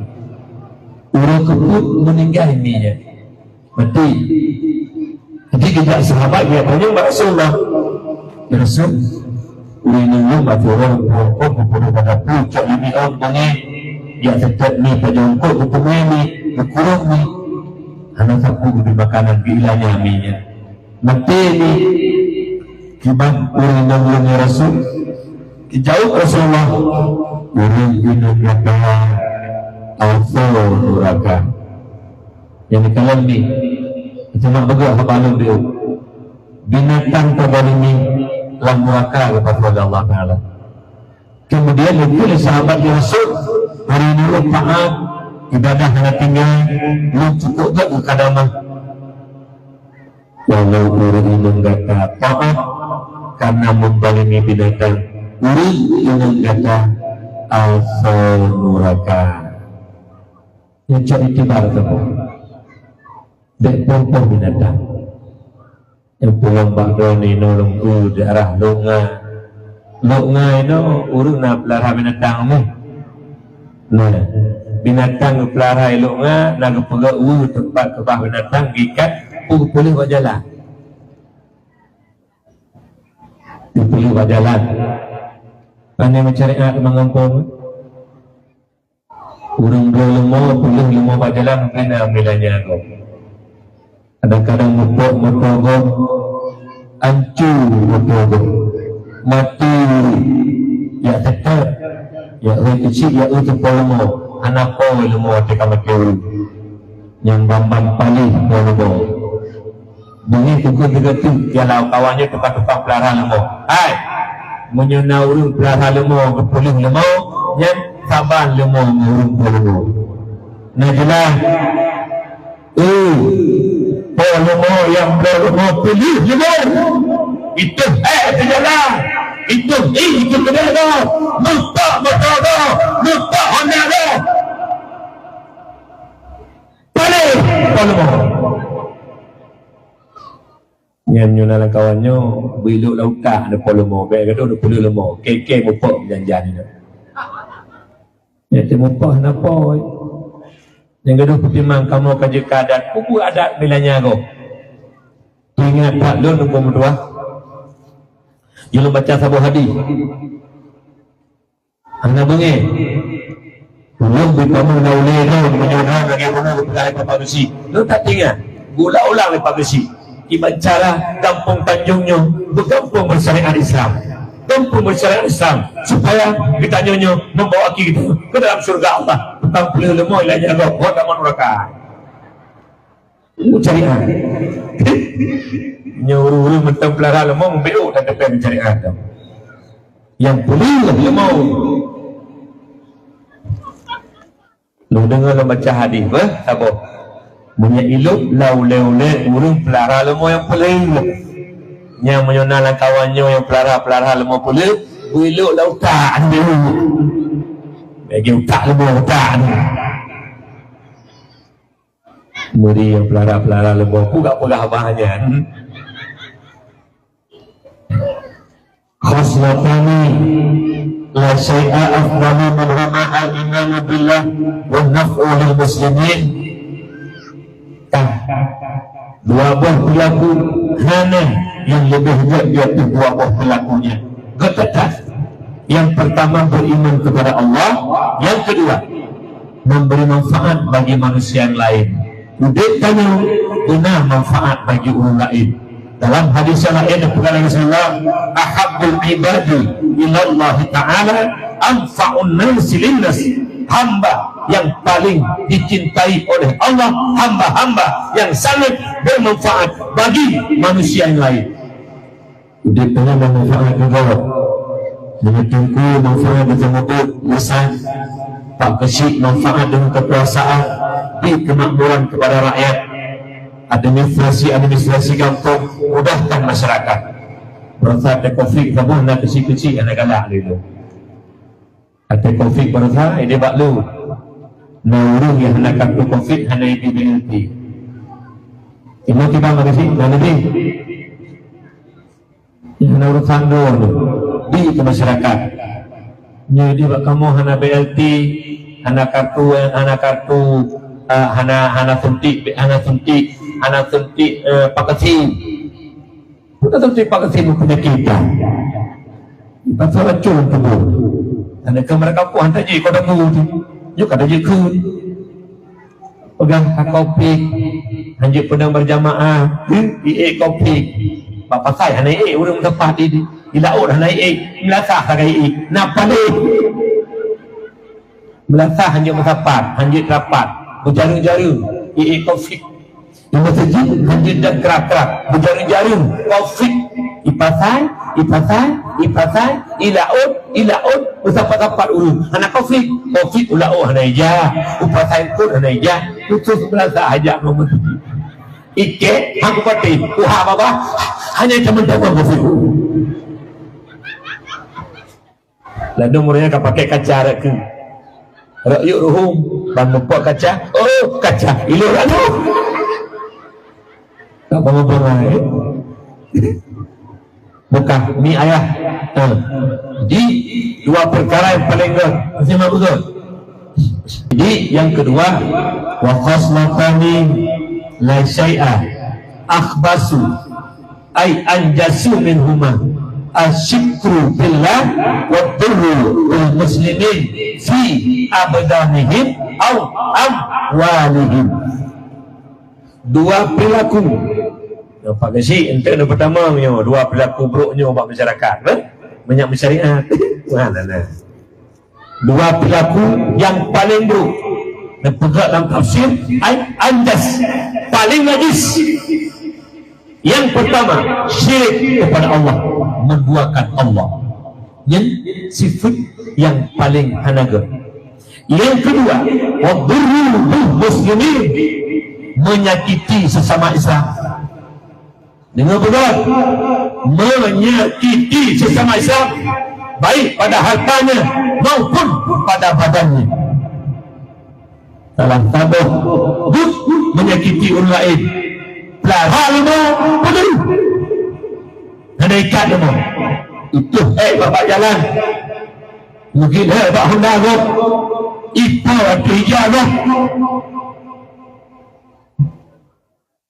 Urang keput Meninggal minyak Mati Jadi kejap sahabat Dia tanya Rasulullah Rasul Urang nunggu Mati orang Rokok Ngepulung dapur Cok ini orang Dengin Ya tetap ni pajongkok Kutumai ni Berkurang ni Anak aku di makanan Bilanya aminya Mati ni Kibang urang nunggunya Rasul Kijauh Rasulullah Urang minum Yaka Alfa Uraga Yang dikalam ni cuma begak habalun dia binatang terzalimi lamuraka kepada Allah Ta'ala. Kemudian lebih sahabat dia Rasul hari ini taat ibadah hanya tinggal lu cukup tak ke kadamah walau uri menggata taat karena membalimi binatang uri menggata asal nuraka yang cak itibar tepuk dek pompong binatang yang pulang bakdo ni nolong daerah Lunga itu urut nak pelihara binatang ni. Nah, binatang pelihara lunga nak pergi tempat kebah binatang gikat boleh buat jalan. Boleh buat jalan. Pandai mencari anak mengampun. Urung dua lemah boleh lemah buat jalan kena ambilannya aku. Kadang-kadang mutog ancur mutog mati ya tetap ya kecil ya itu polmo anak kau ilmu mereka mati yang bambang paling polmo bunyi tukar tu kalau kawannya tempat-tempat pelihara lemah hai menyunau urung pelihara lemah kepulih lemah yang saban lemah urung polmo nah jelas polmo yang lemah pilih lemah itu jalan itu benar dah muka betul dah muka honda dah paling yang nyunalan kawannya biluk laukah ada polomo baik kata ada puluh lemah keke mupok janjan ni ya tu mupok kenapa yang kedua pertimbangan kamu kaji keadaan kubu adat bilanya kau ingat tak lu nombor berdua Jangan baca sabuh hadis. Anak bengi. Belum berkamu nauleh tu menyuruh lagi kamu berkait pagasi. Lu tak tinggal. Ulang-ulang pagasi. Ibacara kampung Tanjungnya berkampung bersyariat Islam. Kampung bersyariat Islam supaya kita nyonya membawa kita ke dalam surga Allah. Bukan boleh lemah ilahnya Allah. Buat aman neraka. Syariat. Nyuruh mentang pelihara lemah membelok dan depan mencari Adam yang boleh lemah lu dengar lu baca hadis apa punya iluk lau-lau-lau urung pelihara lemah yang boleh yang menyunalah kawannya yang pelihara lemah boleh iluk lau tak dia bagi utak lemah utak muri yang pelihara lemah pun tak pelah bahannya khaslatani la syai'a afdalu min rama'a al-iman billah wa naf'u lil muslimin dua buah perilaku hana yang lebih hebat di atas dua buah perilakunya ketetas yang pertama beriman kepada Allah yang kedua memberi manfaat bagi manusia yang lain udah tanya guna manfaat bagi orang lain dalam hadis yang lain dikatakan Rasulullah ahabbul ibadi ila Allah Ta'ala anfa'un nasi linnas hamba yang paling dicintai oleh Allah hamba-hamba yang sangat bermanfaat bagi manusia yang lain udah tanya manfaat juga mengetengku manfaat dengan mobil lisan tak kesik manfaat dengan kekuasaan di kemakmuran kepada rakyat administrasi kampung mudahkan masyarakat berasa ada konflik kamu nak kecil-kecil anak galak dulu ada konflik berasa ini baklu nauru yang nak kartu konflik hanya IPBLT ini kita makasih nanti yang urusan dulu di ke masyarakat jadi kamu hanya BLT hanya kartu hana suntik pakasi kita suntik pakasi penyakit pasal racun tubuh dan mereka pun hantar je kau dah tu juga ada je kun pegang kopi hanjir pedang berjamaah kopi bapa saya hana urang tepat di laut hana melasah sagai napa ni melasah hanjir mesapat hanjir rapat berjaring-jaring kopi masjid dan kerak-kerak berjaring-jaring konflik ipasai ilaun usapat-sapat ulun anak konflik ulau hanaija upasai pun hanaija putus berasa aja nomor ike aku pati uha baba hanya teman-teman konflik lalu mereka pakai kaca ke rakyat ruhum dan membuat kaca kaca ilu lalu tak apa-apa bukan ni ayah di dua perkara yang paling betul. Jadi yang kedua wa khasmatani la syai'a akhbasu ay anjasu minhuma asyikru billah wa dhurru bil muslimin fi abdanihim aw amwalihim. Dua perilaku Pak Kasih, ente yang pertama dua perilaku buruknya umat masyarakat banyak masyarakat dua perilaku yang paling buruk dan pegang dalam tafsir anjas paling najis. Yang pertama syirik kepada Allah, menduakan Allah, yang sifat yang paling hanaga. Yang kedua wadurru bil muslimin, menyakiti sesama Islam. Dengar betul, menyakiti sesama Islam baik pada hartanya maupun pada badannya. Dalam tabuh menyakiti orang lain, pelahal mau peduli ada ikat mau itu bapak jalan mungkin bapak Honda kok itu ada hijau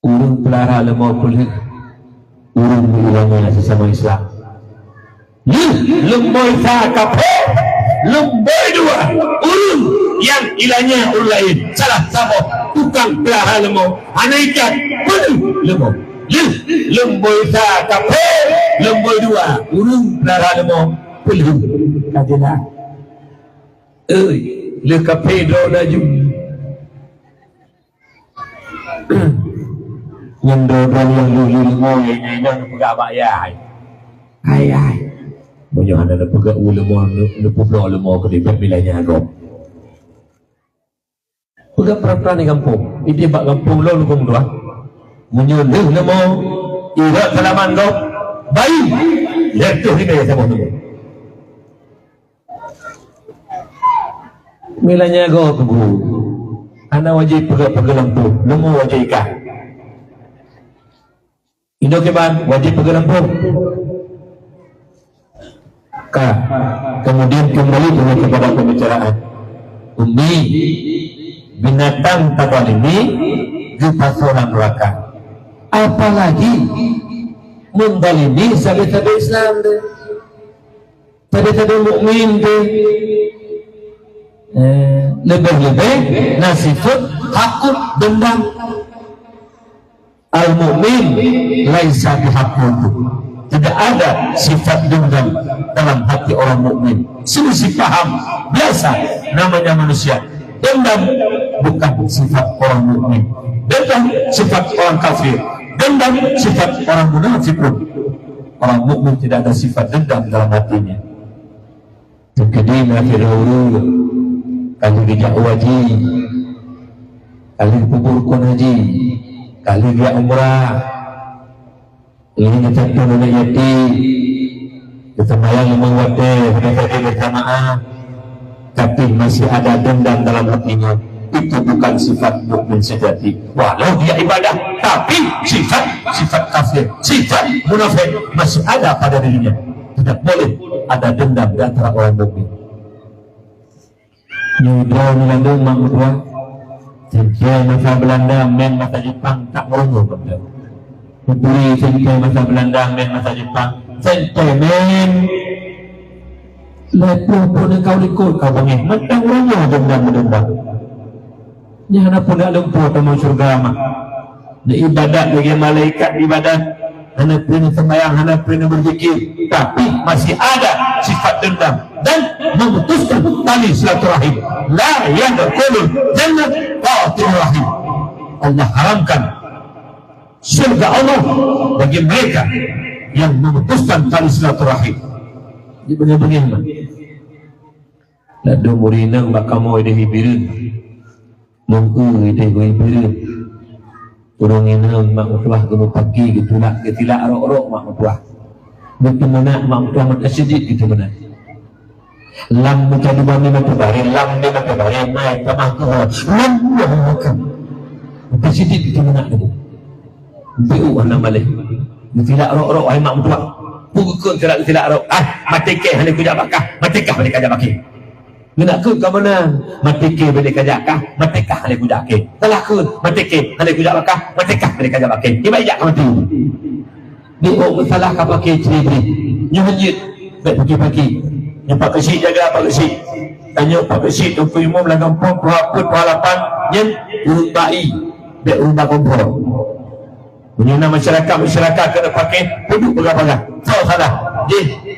urung pelahal mau peduli urung hilangnya sesama Islam. Lemboi kafe, lemboi dua urung yang hilangnya orang lain salah sama tukang pelahal lemau anaikan penuh lemau lemboi kafe, lemboi dua urung pelahal lemau penuh kajilah le kafe do laju yang dorong yang lulu yang pegak bayar ayah banyak ada pegak ulama pegak ulama ke di bilanya agak pegak perempuan di kampung ini bak kampung lo lukung dua menyuluh lama irak salaman lo bayi jatuh ni kaya sama tu bilanya agak tunggu anak wajib pegak lampu lama wajib ikan Indo keban wajib pergi lampu. Kemudian kembali kepada pembicaraan. Umi binatang tabalimi di pasaran neraka. Apalagi mendalimi sahabat Islam deh. Tadi mukmin deh. Lebih-lebih nasifut takut dendam. Al-mu'min laisa bihaqud. Tidak ada sifat dendam dalam hati orang mukmin. Sisi paham biasa namanya manusia. Dendam bukan sifat orang mukmin. Dendam sifat orang kafir. Dendam sifat orang munafik. Orang mukmin tidak ada sifat dendam dalam hatinya. Kedina firulu kali dijak wajib, kali kuburkan haji, kali dia umrah, ini kita turun yati, kita mayang mengwate, kita bersamaan, tapi masih ada dendam dalam hatinya. Itu bukan sifat mukmin sejati. Walau dia ibadah, tapi sifat kafir, sifat munafik masih ada pada dirinya. Tidak boleh ada dendam di antara orang mukmin. Nyudah melandung mangkua. Sejak masa Belanda, men masa Jepang tak merungu benda. Memberi sejak masa Belanda, men masa Jepang. Sejak men lepuh pun kau ikut kau bangin. Mentang merungu dendam-dendam. Ni hana pun tak lumpur teman syurga mah. Di ibadat bagi malaikat ibadat. Hana pernah sembahyang, hana pernah berzikir. Tapi masih ada sifat dendam. Dan memutuskan tali silaturahim. La yadkhulul jannah qatil rahim. Allah haramkan surga Allah bagi mereka yang memutuskan tali silaturahim. Di benar-benar ladu murinang bakal mau ide hibirin nunggu ide hibirin turun inang mak mutuah gemu pagi gitu lah ketila arok-arok mak mutuah betul mana mak mutuah mentasidid gitu mana lam muka dibami matubari lam di matubari mai tamah kohor lam muka mentasidid gitu mana itu biu anak malih ketila arok-arok wahai mak mutuah pukul tidak arok matike hanya kujak bakah matikah balik kajak bakih nak kun ka mana matike balik kajak kah matikah hanya kujak ke telah kun matike hanya kujak bakah matikah balik kajak bakih iba ijak mati di masalah ka pakai cerita nyuhjit baik pagi-pagi nyampak kesik jaga apa kesik tanya pak kesik tu umum lah kampung pun pahalapan nyen urut bai baik urut kumpul menyana masyarakat kena pakai duduk pegang-pegang salah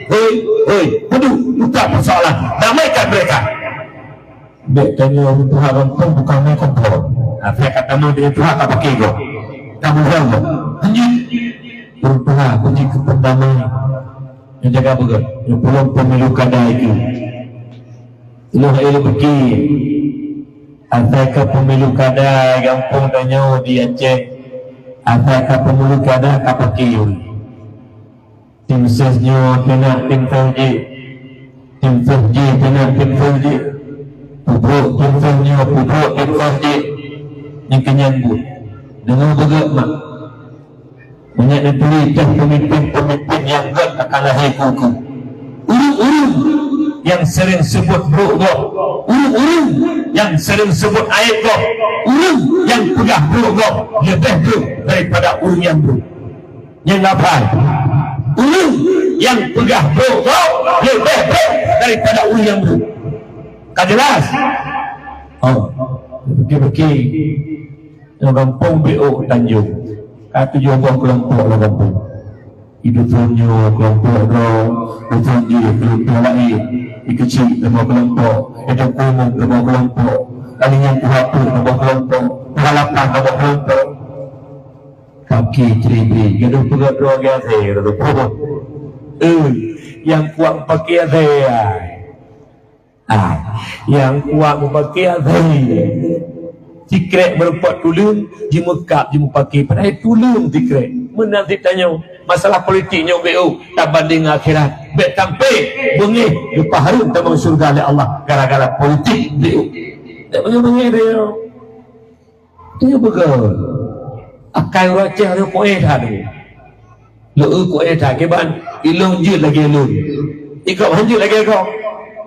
hoi duduk buka persoalan damaikan mereka baik tanya Tuhan kampung bukan main kumpul saya kata mau dengan Tuhan tak pakai kau kamu tahu hanya Tuhan kunci keperdamaian yang jaga betul yang pulang pemilu kada itu ilah ilah pergi asal ke pemilu kada kampung tanya di Aceh asal ke pemilu kada kapakiyul tim sesnya kena tim Fauji kena tim Fauji pudruk tim Fauji yang kenyambut dengan bergerak banyak dipilih pemimpin yang gak akan lahir kuku urung yang sering sebut buruk kau urung yang sering sebut aib kau urung yang pegang buruk kau lebih buruk daripada urung yang buruk yang lapan urung yang pegang buruk kau lebih buruk daripada urung yang buruk tak jelas pergi yang kampung BO Tanjung kata juga kelompok lah kampung hidup punya kelompok dong berjanji kelompok lain dikecil nama kelompok ada kumum nama kelompok kali yang kuhapur nama kelompok halapan nama kelompok kaki cerita gaduh pegat doa gase gaduh pegat yang kuat pakai saya yang kuat pakai saya tikrek merupakan tulung jemekap jemupaki padahal tulung tikrek menang ditanya masalah politiknya BO tak banding akhirat bet sampai bengih lupa harum tamang surga oleh Allah gara-gara politik BO tak bengih dia dia betul akan racah dia kuih tadi lu kuih tak keban ilung je lagi ilung ikut hanjut lagi kau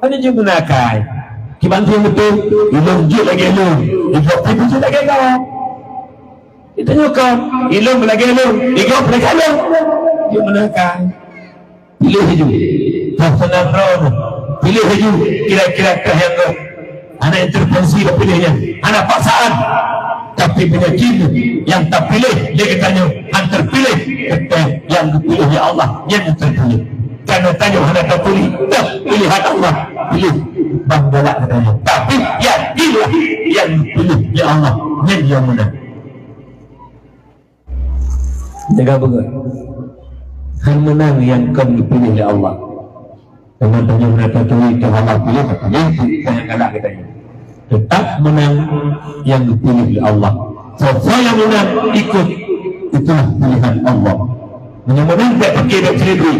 ada je menakai kibantu betul ilung je lagi ilung ikut tipu je lagi kau itu nyokap ilung lagi ilung ikut lagi ilung dia menakai pilih hiju tak senang ron pilih hiju kira-kira yang kau anak intervensi dah pilihnya anak paksaan tapi penyakit yang tak pilih dia katanya yang terpilih kata yang dipilih ya Allah yang terpilih karena tanya anak tak pilih dah pilihan Allah pilih bang galak katanya tapi yang inilah yang dipilih ya Allah yang menang jaga betul yang menang yang kamu dipilih ya Allah dengan tanya mereka tulis ke Allah pilih katanya yang galak katanya tetap menang yang dipilih oleh Allah. Saya menang ikut itulah pilihan Allah. Menang tak pakai dak cerita.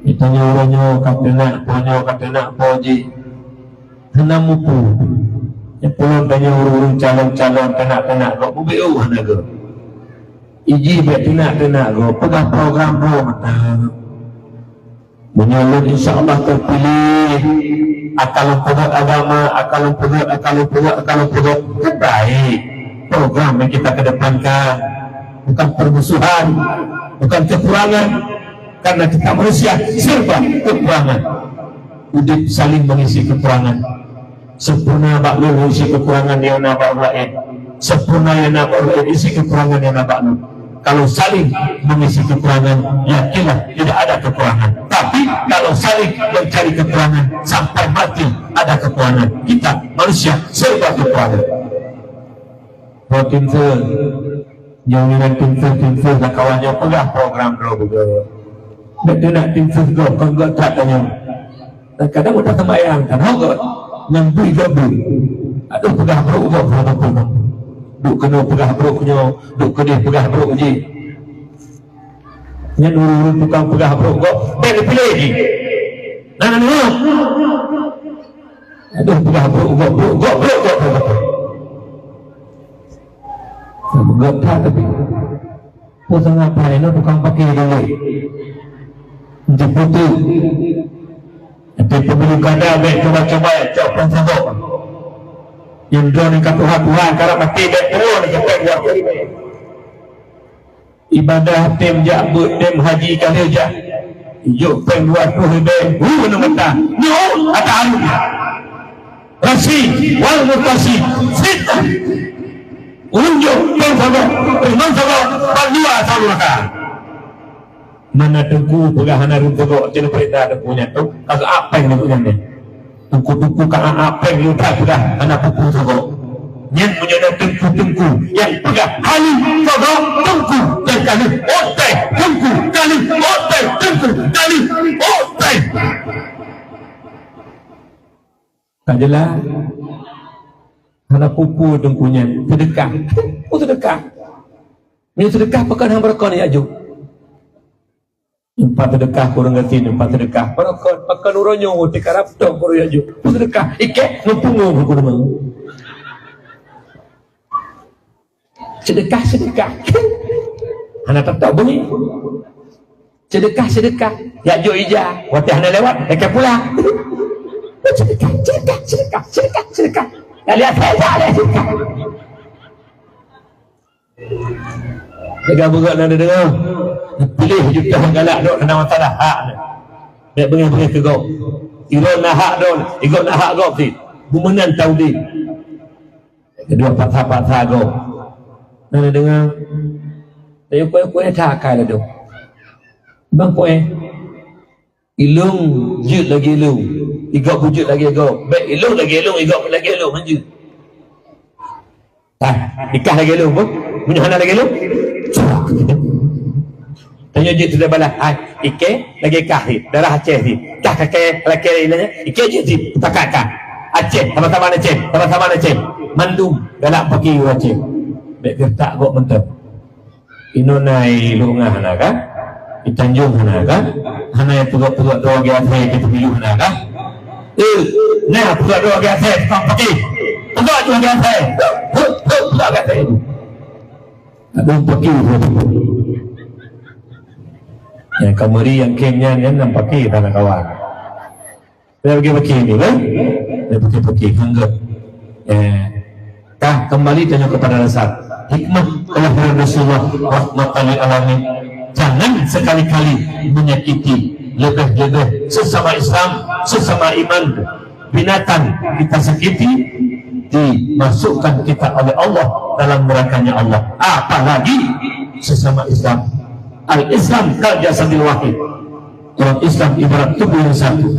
Ditanya orangnya kata nak poji. Hendak mupu. Yang pulang tanya orang calon-calon tenak-tenak kau BO hanaga. Iji bet tenak-tenak kau pegang program kau mata. Menyalur insya-Allah terpilih. Akal pegawai agama, akal pegawai terbaik. Program yang kita kedepankan bukan permusuhan, bukan kekurangan. Karena kita manusia serba kekurangan. Udip saling mengisi kekurangan. Sempurna baklul isi kekurangan yang nabak lain. Sempurna yang nabak lain isi kekurangan yang nabak lain. Kalau saling mengisi kekurangan, yakinlah tidak ada kekurangan. Tapi kalau saling mencari kekurangan sampai mati ada kekurangan. Kita manusia serba kekurangan. Protein Yang nak tim-tim lah kawannya pegah program draw juga. Dia nak tim-tim draw, kan gak tak tanya. Dan kadang udah sembahyang, kan hok nyambui gabu. Aduh pegah bro apa. Duk kena pegah bro punya, duk kena pegah bro je. Nya nurun tukang pegah bro kok, dia pilih lagi. Nah. Aduh pegah bro. Gak tak tapi pusang apa ini tukang pakai dulu jemput tu nanti pemilu ganda baik coba-coba cok sanggup yang drone yang Tuhan karena mati baik turun sampai buat ibadah tim jabut tim haji kali aja hijau peng buat tu hidai mana mata nyo ada alu rasi wal mutasi sita unjuk yang sama pandua saluraka mana tengku pegahan harum tegok jenis perintah tengkunya tu agak apa yang dia punya tengku kak apa yang dia pegang anak puku tegok yang punya tengku yang pegang halim tegok tengku yang kali otai tengku kali otai tengku kali otai tak jelas anak pupu tengkunya sedekah. Sedekah. Ini sedekah pekan hang berkon ya aju. Empat sedekah kurang ngerti empat sedekah. Berkon pekan uronyo tikarap tok kurang ya aju. Sedekah ike mempungu kurang. Sedekah. Anak tak bunyi. Sedekah. Ya aju ija. Waktu hana lewat, ike pulang. Sedekah. Lihat saya suka. Jaga nak dengar. Pilih juta galak dok kena masalah hak. Nek bengih ke kau. Iro nak hak don, ikut nak hak kau si. Bumenan taudi. Kedua patah kau. Nak dengar. Saya kau tak kai lah dok. Bang kau ilung jut lagi ilung. Igok wujud lagi igok. Baik ilung lagi ilung, igok lagi ilung manju. Ikah lagi ilung pun. Punya hana lagi ilung. Tanya je sudah balas. Ike lagi ikah ni. Darah Aceh ni. Kah kakek laki ilahnya. Ike je si. Takak. Aceh. Sama-sama Aceh. Mandum. Galak pergi Aceh. Baik gertak kok mentep. Ino nai lungah hana kan? Di Tanjung hana kan? Hana yang pegak-pegak doa gaya kita pilih hana kan? Nah, pegak doa gaya saya, tukang pergi. Pegak doa gaya saya. Pegak gaya saya. Aduh, pergi. Yang kamari yang kemnya yang pergi tanah kawan. Dia pergi ni kan? Dia pergi hanggap. Kembali tanya kepada dasar. Hikmah kelahiran Rasulullah rahmatan lil alamin. Jangan sekali-kali menyakiti lebih-lebih sesama Islam, sesama iman. Binatang kita sakiti, dimasukkan kita oleh Allah dalam nerakanya Allah. Apalagi sesama Islam. Al-Islam kal jasadil wahid. Orang Islam ibarat tubuh yang satu.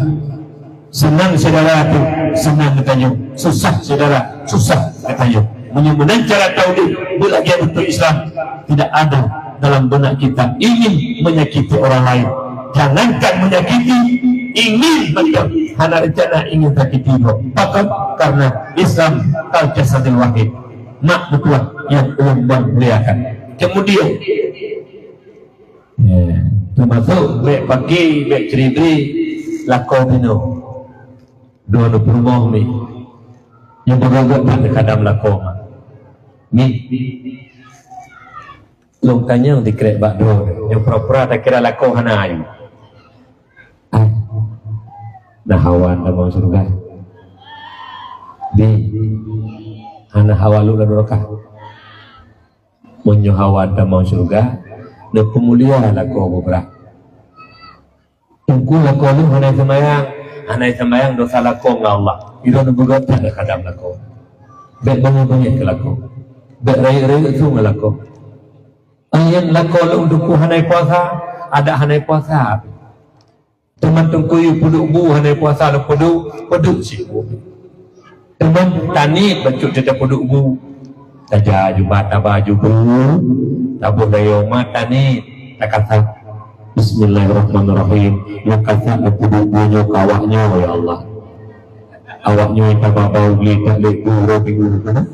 Senang saudara itu senang katanya, susah saudara susah katanya. Menang cara tauhid belajar untuk Islam tidak ada dalam benak kita ingin menyakiti orang lain. Jangankan menyakiti, ingin macam hana rencana ingin sakiti juga. Bahkan karena Islam kal jasadil wahid. Mak betul yang ulama muliakan. Kemudian termasuk baik pagi, baik ceribri, lakau minum. Dua rumah ni yang beragak pada kadam lakau ni. Long tanya di kerek bakdo yang pura-pura tak kira lakau hana ayu. Dah hawan dah mau surga. Di hana hawalu dan rokah. Munyo hawan dah mau surga. Dah pemulia lakau beberapa. Tunggu lakau lu hana semayang dosa lakau dengan Allah. Ira nak bergat dah kadam lakau. Baik banyak ke lakau. Baik raya-raya tu dengan lakau. Yang lakau lu untuk hanai puasa, ada hanai puasa. Teman tengkuyu puduk bu hanai puasa lu puduk si bu. Teman tani bacuk tetap puduk bu. Saja jumat baju bu. tabuh dari mata ni tak kata Bismillahirrahmanirrahim. Yang kata bunyi kawaknya ya Allah. Awaknya yang tak bau beli tak boleh guru bingung kan?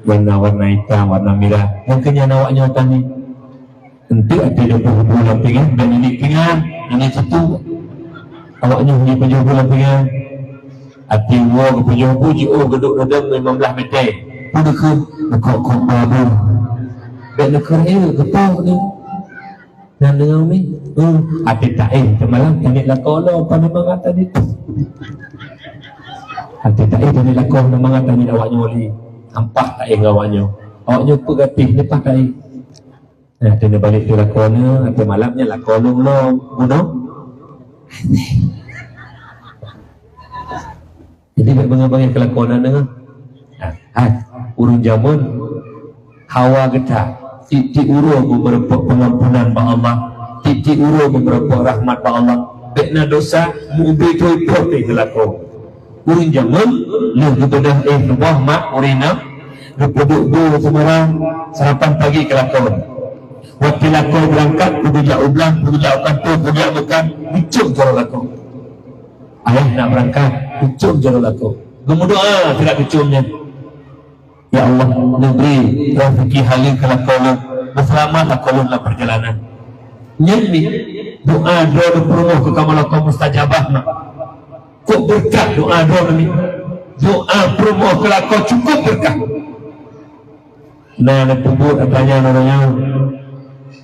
Warna-warna hitam, warna merah. Yang kenyang awaknya tadi. Nanti ada dia bulan pingan dan ini pingan, ini situ. Awaknya punya penjual bulan pingan. Hati gua ke penjual puji geduk redam 15 meter. Udah ke kok babu. Dan negara ini ketau ni. Dan dengan ni, hati tak semalam tanya lakono apa memang kata ni. Hati tak tanya lakono memang kata ni awaknya oli. Nampak tak awaknya. Awaknya pegatih lepas tak nah, dia balik tu lakono, atau malamnya lakono lo, bunuh. Jadi bagaimana kelakonan dengan urung jamun hawa getah. Titik uru beberapa pengampunan ba Allah, titik uru beberapa rahmat ba Allah. Bekna dosa mubi tu putih kelakon. Urung jamun lu kebedah buah mak urina, lu duduk dulu semarang sarapan pagi kelakon. Waktu lakon berangkat berjak ublang, berjak kantor, berjak makan, ucap jauh lakon. Ayah nak berangkat, ucap jauh lakon. Berdoa tidak ucapnya. Ya Allah, negeri rezeki halal kelakon, berselamatlah kolon dalam perjalanan. Nyeni doa permoh ke kamalakon mustajabah nak. Kok berkat doa ni? Doa permoh kelakon cukup berkat. Nah, nak tubur tanya namanya.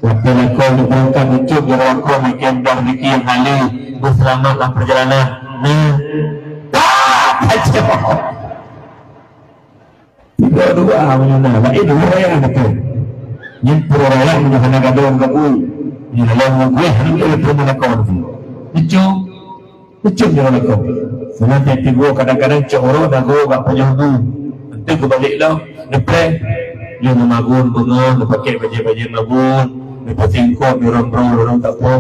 Waktu lakon berangkat ucap lakon makin rezeki yang halal, berselamatlah perjalanan. Nah, kacau. Tiga dua menyana, baik dua yang betul. Yang perorang menyana nak gaduh gaduh, yang lawan gue hari ini perlu melakon tu. Ucap jangan lakon. Nanti tiga kadang-kadang coro dah gue gak punya hu. Nanti gue balik lah, depan dia memagun bunga, dia pakai baju magun, dia pasingkot, dia orang tak apa.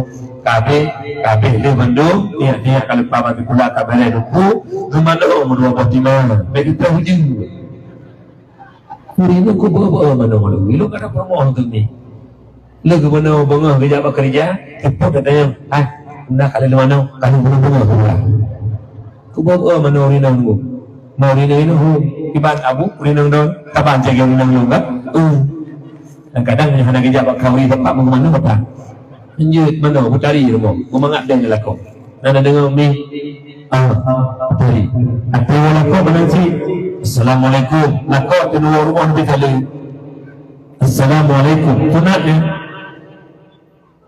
Kabeh dia mandung, dia kalau papa pula kabarnya duku, rumah dah umur 25. Baik kita hujung. Hari ini aku bawa mana malu. Lu kada permoh tu ni. Lu ke mana bengah kerja apa kerja? Cepat katanya. Nak kali mana? Kali bengah pula. Aku bawa mana hari nang tu. Mau hari ni ibarat abu hari nang don. Kapan jaga hari nang juga? Kadang hanya kerja apa kawin bapak mau mana bapak? Menjut mana? Aku cari rumah. Aku mangat dia ni lakon. Nana dengar ni. Cari. Apa yang lakon mana sih? Assalamualaikum. Nakau tu dua rumah lebih kali. Assalamualaikum. Tunat ni.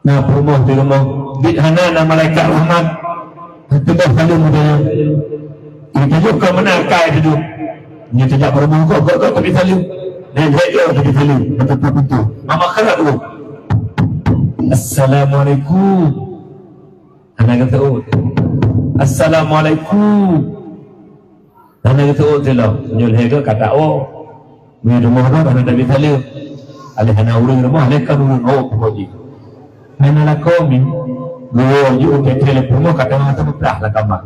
Nah rumah di rumah. Bidhana nama malaikat rahmat. Itu dah kali mudanya. Kita juga menangkai itu. Ini tidak berumah kau tapi kali. Dan saya tapi kali. Betul-betul. Mama kerak dulu. Assalamualaikum. Anak kata Assalamualaikum. Anak kata je lah. Nyul hega kata Bila rumah tu anak tak bisa lihat. Alih anak urung rumah, alih kan urung pergi. Anak lah kau ni. Gua yuk ke telefon rumah kata orang tu belah lah kamar.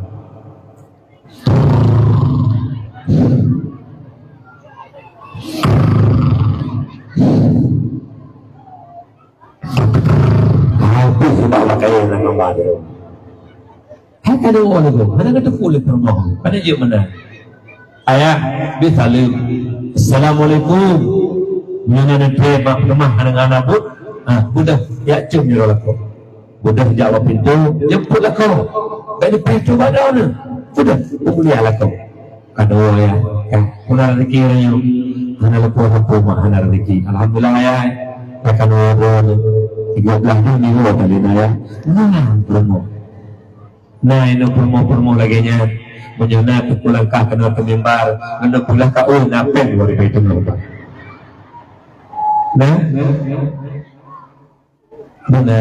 Aku sebab pakai nak kamar tu. Ada orang tu. Anak kata boleh rumah. Pada je mana? Ayah bisalim. Assalamualaikum. Mana nak terima rumah anak-anak pun? Budak ya cium je lah kau. Budak jawab pintu, jemputlah kau. Bagi pintu pada mana? Budak, mulialah kau. Kado ya, punar rezeki yang mana lepas rumah anak rezeki. Alhamdulillah ya. Akan orang 13 Juni kali ya. Belum. Nah ini permoh lagi nya. Menyana tu pulangkah kena pemimbar, kena pulang kau napel dari itu lupa. Nah, mana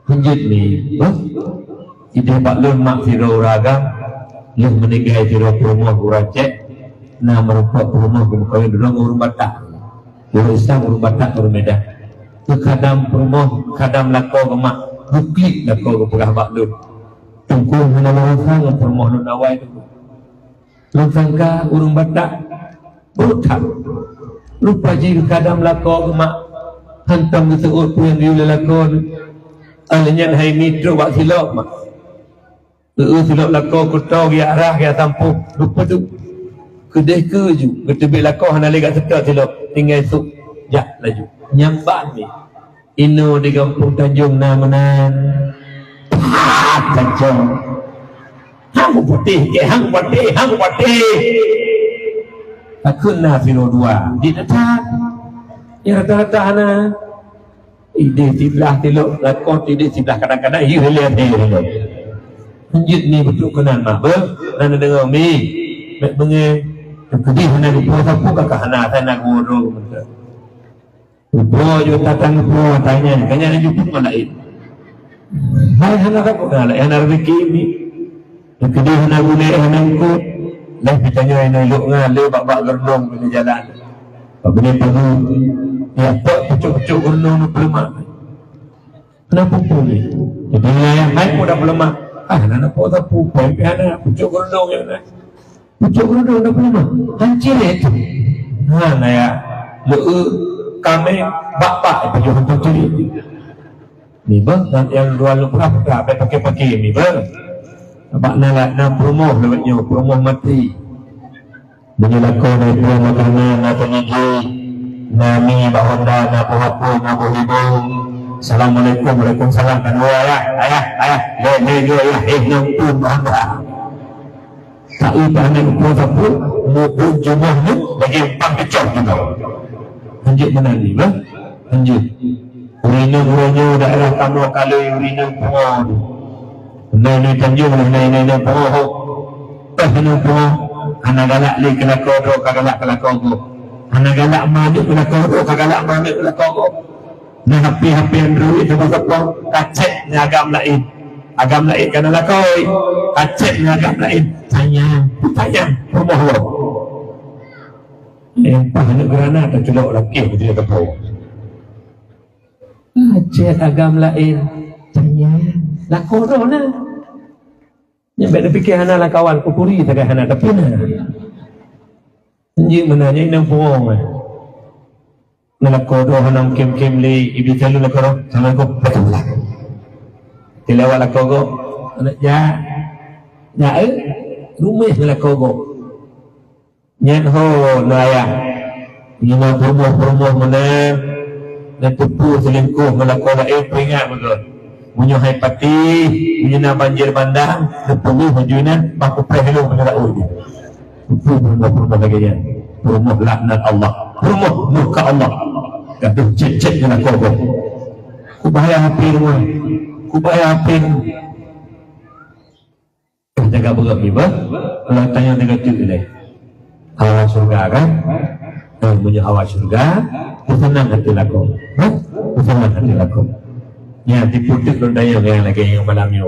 kunjit ni? Ide Pak Lun mak siro ragam, yang meninggal siro permoh kuracek, nah merupakan permoh kau dulu urung Batak, urung Islam urung Batak urung Medan. Tu kadam permoh, kadam lako kemak, bukit lako ke pegah Pak Lun. Tunggu mana orang yang permoh nun awai tu. Lu sangka urung Batak, bukan. Lupa jika kadang lako kemak hantam ke seut pun yang dia lakon alanya hai mitro bak silap mak silap lakon ku tau dia arah dia tampuh lupa tu kedai ke ju ketebik lakon hana lega sekat silap tinggal esok jak laju nyamban ni ino di kampung Tanjung Namanan Tanjung hang putih hang putih akun na filo dua di dekat ya rata-rata ana ide sebelah tilok lakon ide sebelah kadang-kadang hiu lihat lanjut ni betul kenan mah ber nana dengar mi mek benge kedih hana lupa sapu kakak hana sana guru betul bro yo tatang bro tanya kanya juput malain hai hana apa kala hana rezeki mi kedih hana boleh hana ku lah ditanya ini luk ngale bak-bak gernong kena jalan benda perlu ya tak pucuk-pucuk gernong nu pelemah kenapa pun ni jadi yang baik pun dah pelemah nak apa tapu pempe ana pucuk gernong yang nak pucuk gernong dah pelemah hancur itu nah ya luk kami bapak baju hantar ciri ni bang yang dua lu berapa pakai ni bang abak nalak nam promoh lewatnya promoh mati menyelakon dari puan makanan atau niji nami bak honda nabu hapu nabu hibung assalamualaikum waalaikumsalam kan ayah le nyampun bangga tak ubah nak puan hapu maupun jumlah ni bagi empang kecok juga lanjut mana ni bang lanjut urina daerah kamu kali urina puan Nai Tanjung nai poho tahnu poho ana galak li kelako do kagalak kelako go ana galak madu kelako do kagalak madu kelako go na happy android sama sapa kacek ni agam lain kana lakoi kacek ni agam lain tanya poho lo empah nak gerana tak celok laki dia kepo kacek agam lain tanya lakon na yang baik fikir hana lah kawan kupuri tak hana tapi na anjing menanya nang puong nalakon hanam kem li ibi talu lakon sama ko betul tilawat lakon go anak ja rumah lakon go nyan ho naya ni mau promo mana dan tupu selingkuh melakon lain peringat betul punya hai pati punya banjir bandang sepuluh majunan paku prehelu mengerak uji rumah bagian rumah laknat Allah rumah muka Allah gaduh cecek dengan kau ku bahaya hampir ku bahaya hampir jaga berat ni bah kalau tanya negatif ni hawa surga kan punya hawa surga ku senang hati laku ku senang hati laku ya diputik londaya yang lagi yang malamnya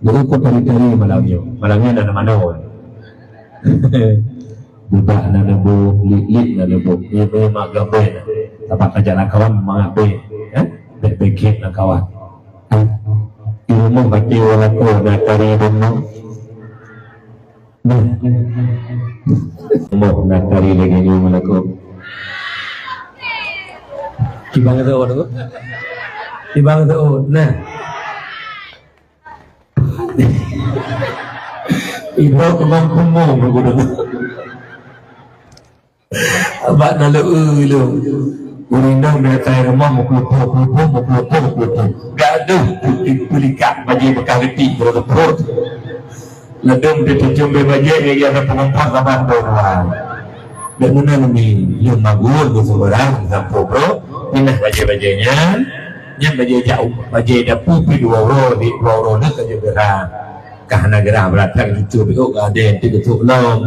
dulu kau cari malamnya ada mana budak ada bu lit ada bu ini memang gambar dapat kerja nak kawan mengapai baik nak kawan ilmu bagi orang tua nak cari ilmu nak cari lagi ilmu aku kibang itu orang Ibang tu, nah, ibu kemang kumung berguna. Abang nalu lu, urindang dari rumah mukul. Gaduh pulikat bagi bekal reti berut. Ledum ditujung bebaje yang ada pengumpat sama orang. Dan mana ni, lu magul berseberang sampai bro, minah baje-bajenya. Yang baje jauh, baje dapu pi 2 euro nak kerja gerah. Kahana gerah beratang itu bego gaden tu ketuk long.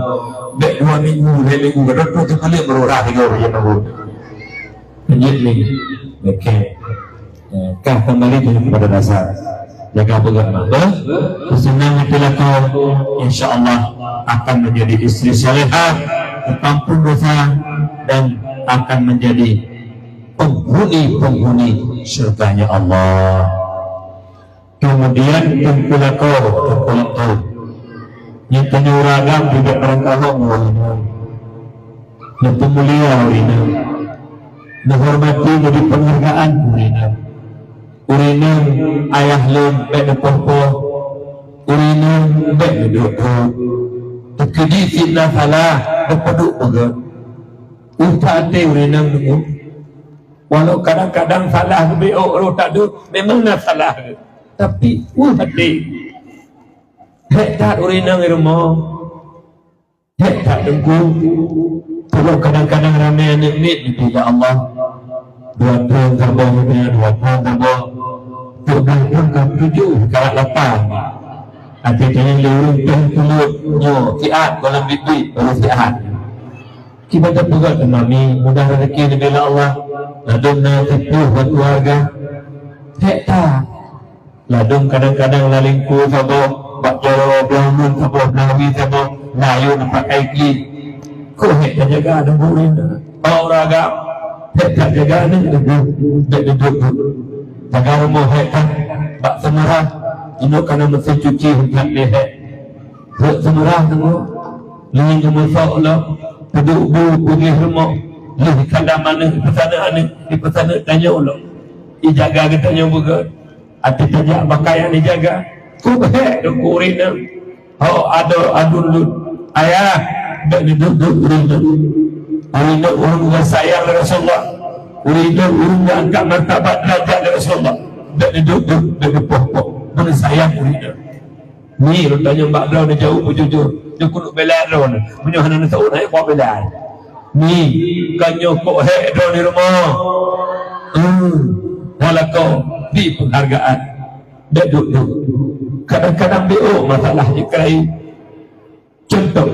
Bek 2 minggu gerot tu kali berorah 3 euro je nabu. Lanjut ni. Okey. Kah kembali kepada dasar. Jaga pegang mata. Kesenangan pelakon insya-Allah akan menjadi istri salihah, pengampun dosa dan akan menjadi penghuni syurganya Allah. Kemudian tempulakau yang penyuragam juga perangkalong yang pemulia ini menghormati jadi penghargaan urina ayah lem baik popo urina baik duduk terkedi fitnah salah berpeduk juga utate urina dulu walau kadang-kadang salah beok tak ada memang nak salah tapi hati tak urina rumah tak dengku kalau kadang-kadang ramai anak mit ya Allah dua tahun terbang dua tahun terbang tujuh tahun tujuh karat lapan ada jangan lurus tulut siat kalau bibi kalau siat kita terpegat mami mudah rezeki dari Allah ladungna tepuh buat keluarga tak ladung kadang-kadang lalingku sabah bak jaro belum sabah nabi sabah layu nampak aiki kau tak jaga ada burin orang tak jaga ni duduk jaga rumah tak bak semerah ini kerana mesin cuci tak leher semerah tengok lingin kemasuk lah duduk pergi rumah di kandang mana di pesana tanya Allah dijaga kita tanya juga hati tajak pakaian dijaga kau baik kurina ada adun ayah dan duduk urina urung sayang Rasulullah urina urung angkat martabat derajat Rasulullah dan duduk pokok mana sayang urina ni lu tanya mbak blau ni jauh jujur dia kudu bela ron punya hana tahu naik kau bela ni kanyo kok hek do di rumah wala kau di penghargaan dan duduk kadang-kadang BO masalah dikerai contoh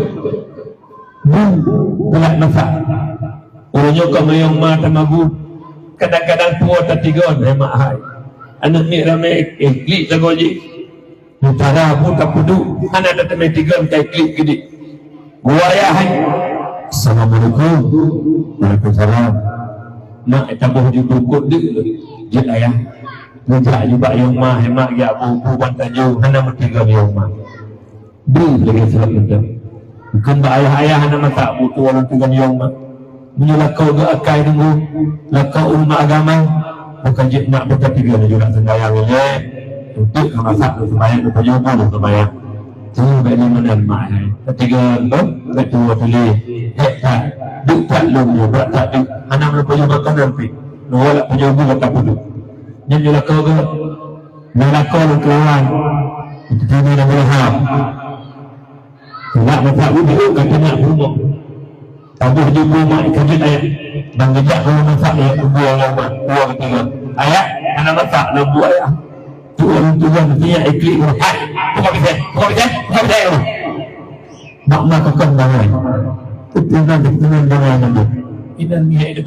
gelak nafak orangnya kamu yang mata mabu kadang-kadang tua tak tiga memang hai anak ni ramai klik sagoji utara pun tak pudu anak tak ramai tiga minta klik gede buaya hai Assalamualaikum Waalaikumsalam mak tabuh di bukut dia ayah ngejak juga yang mah hemat ya abu bantaju hana bertiga yang mah beri lagi sebab itu bukan ayah-ayah anak mata butuh orang tuan yang mah menyelah kau ke akai tunggu lakau ulama agama bukan jik nak bertiga ni juga senggayangnya untuk kemasak sembahyang bertanya pun sembahyang semua baik ni menan mak ketiga betul pilih tak duk tak lumbu berat tak duk anak punya makanan pi nolak punya buah tak pudu nyanyilah kau ke melakau dan kelawan itu ni nak berham nak masak ubi kata nak rumah tabuh di rumah ikan ayat bang gejak kalau masak ayat buah yang buah ketiga ayat anak masak lembu ayat tu orang tuan mestinya iklik buka bisa mak kau kan bangai itu nanti dengan bangai nanti ini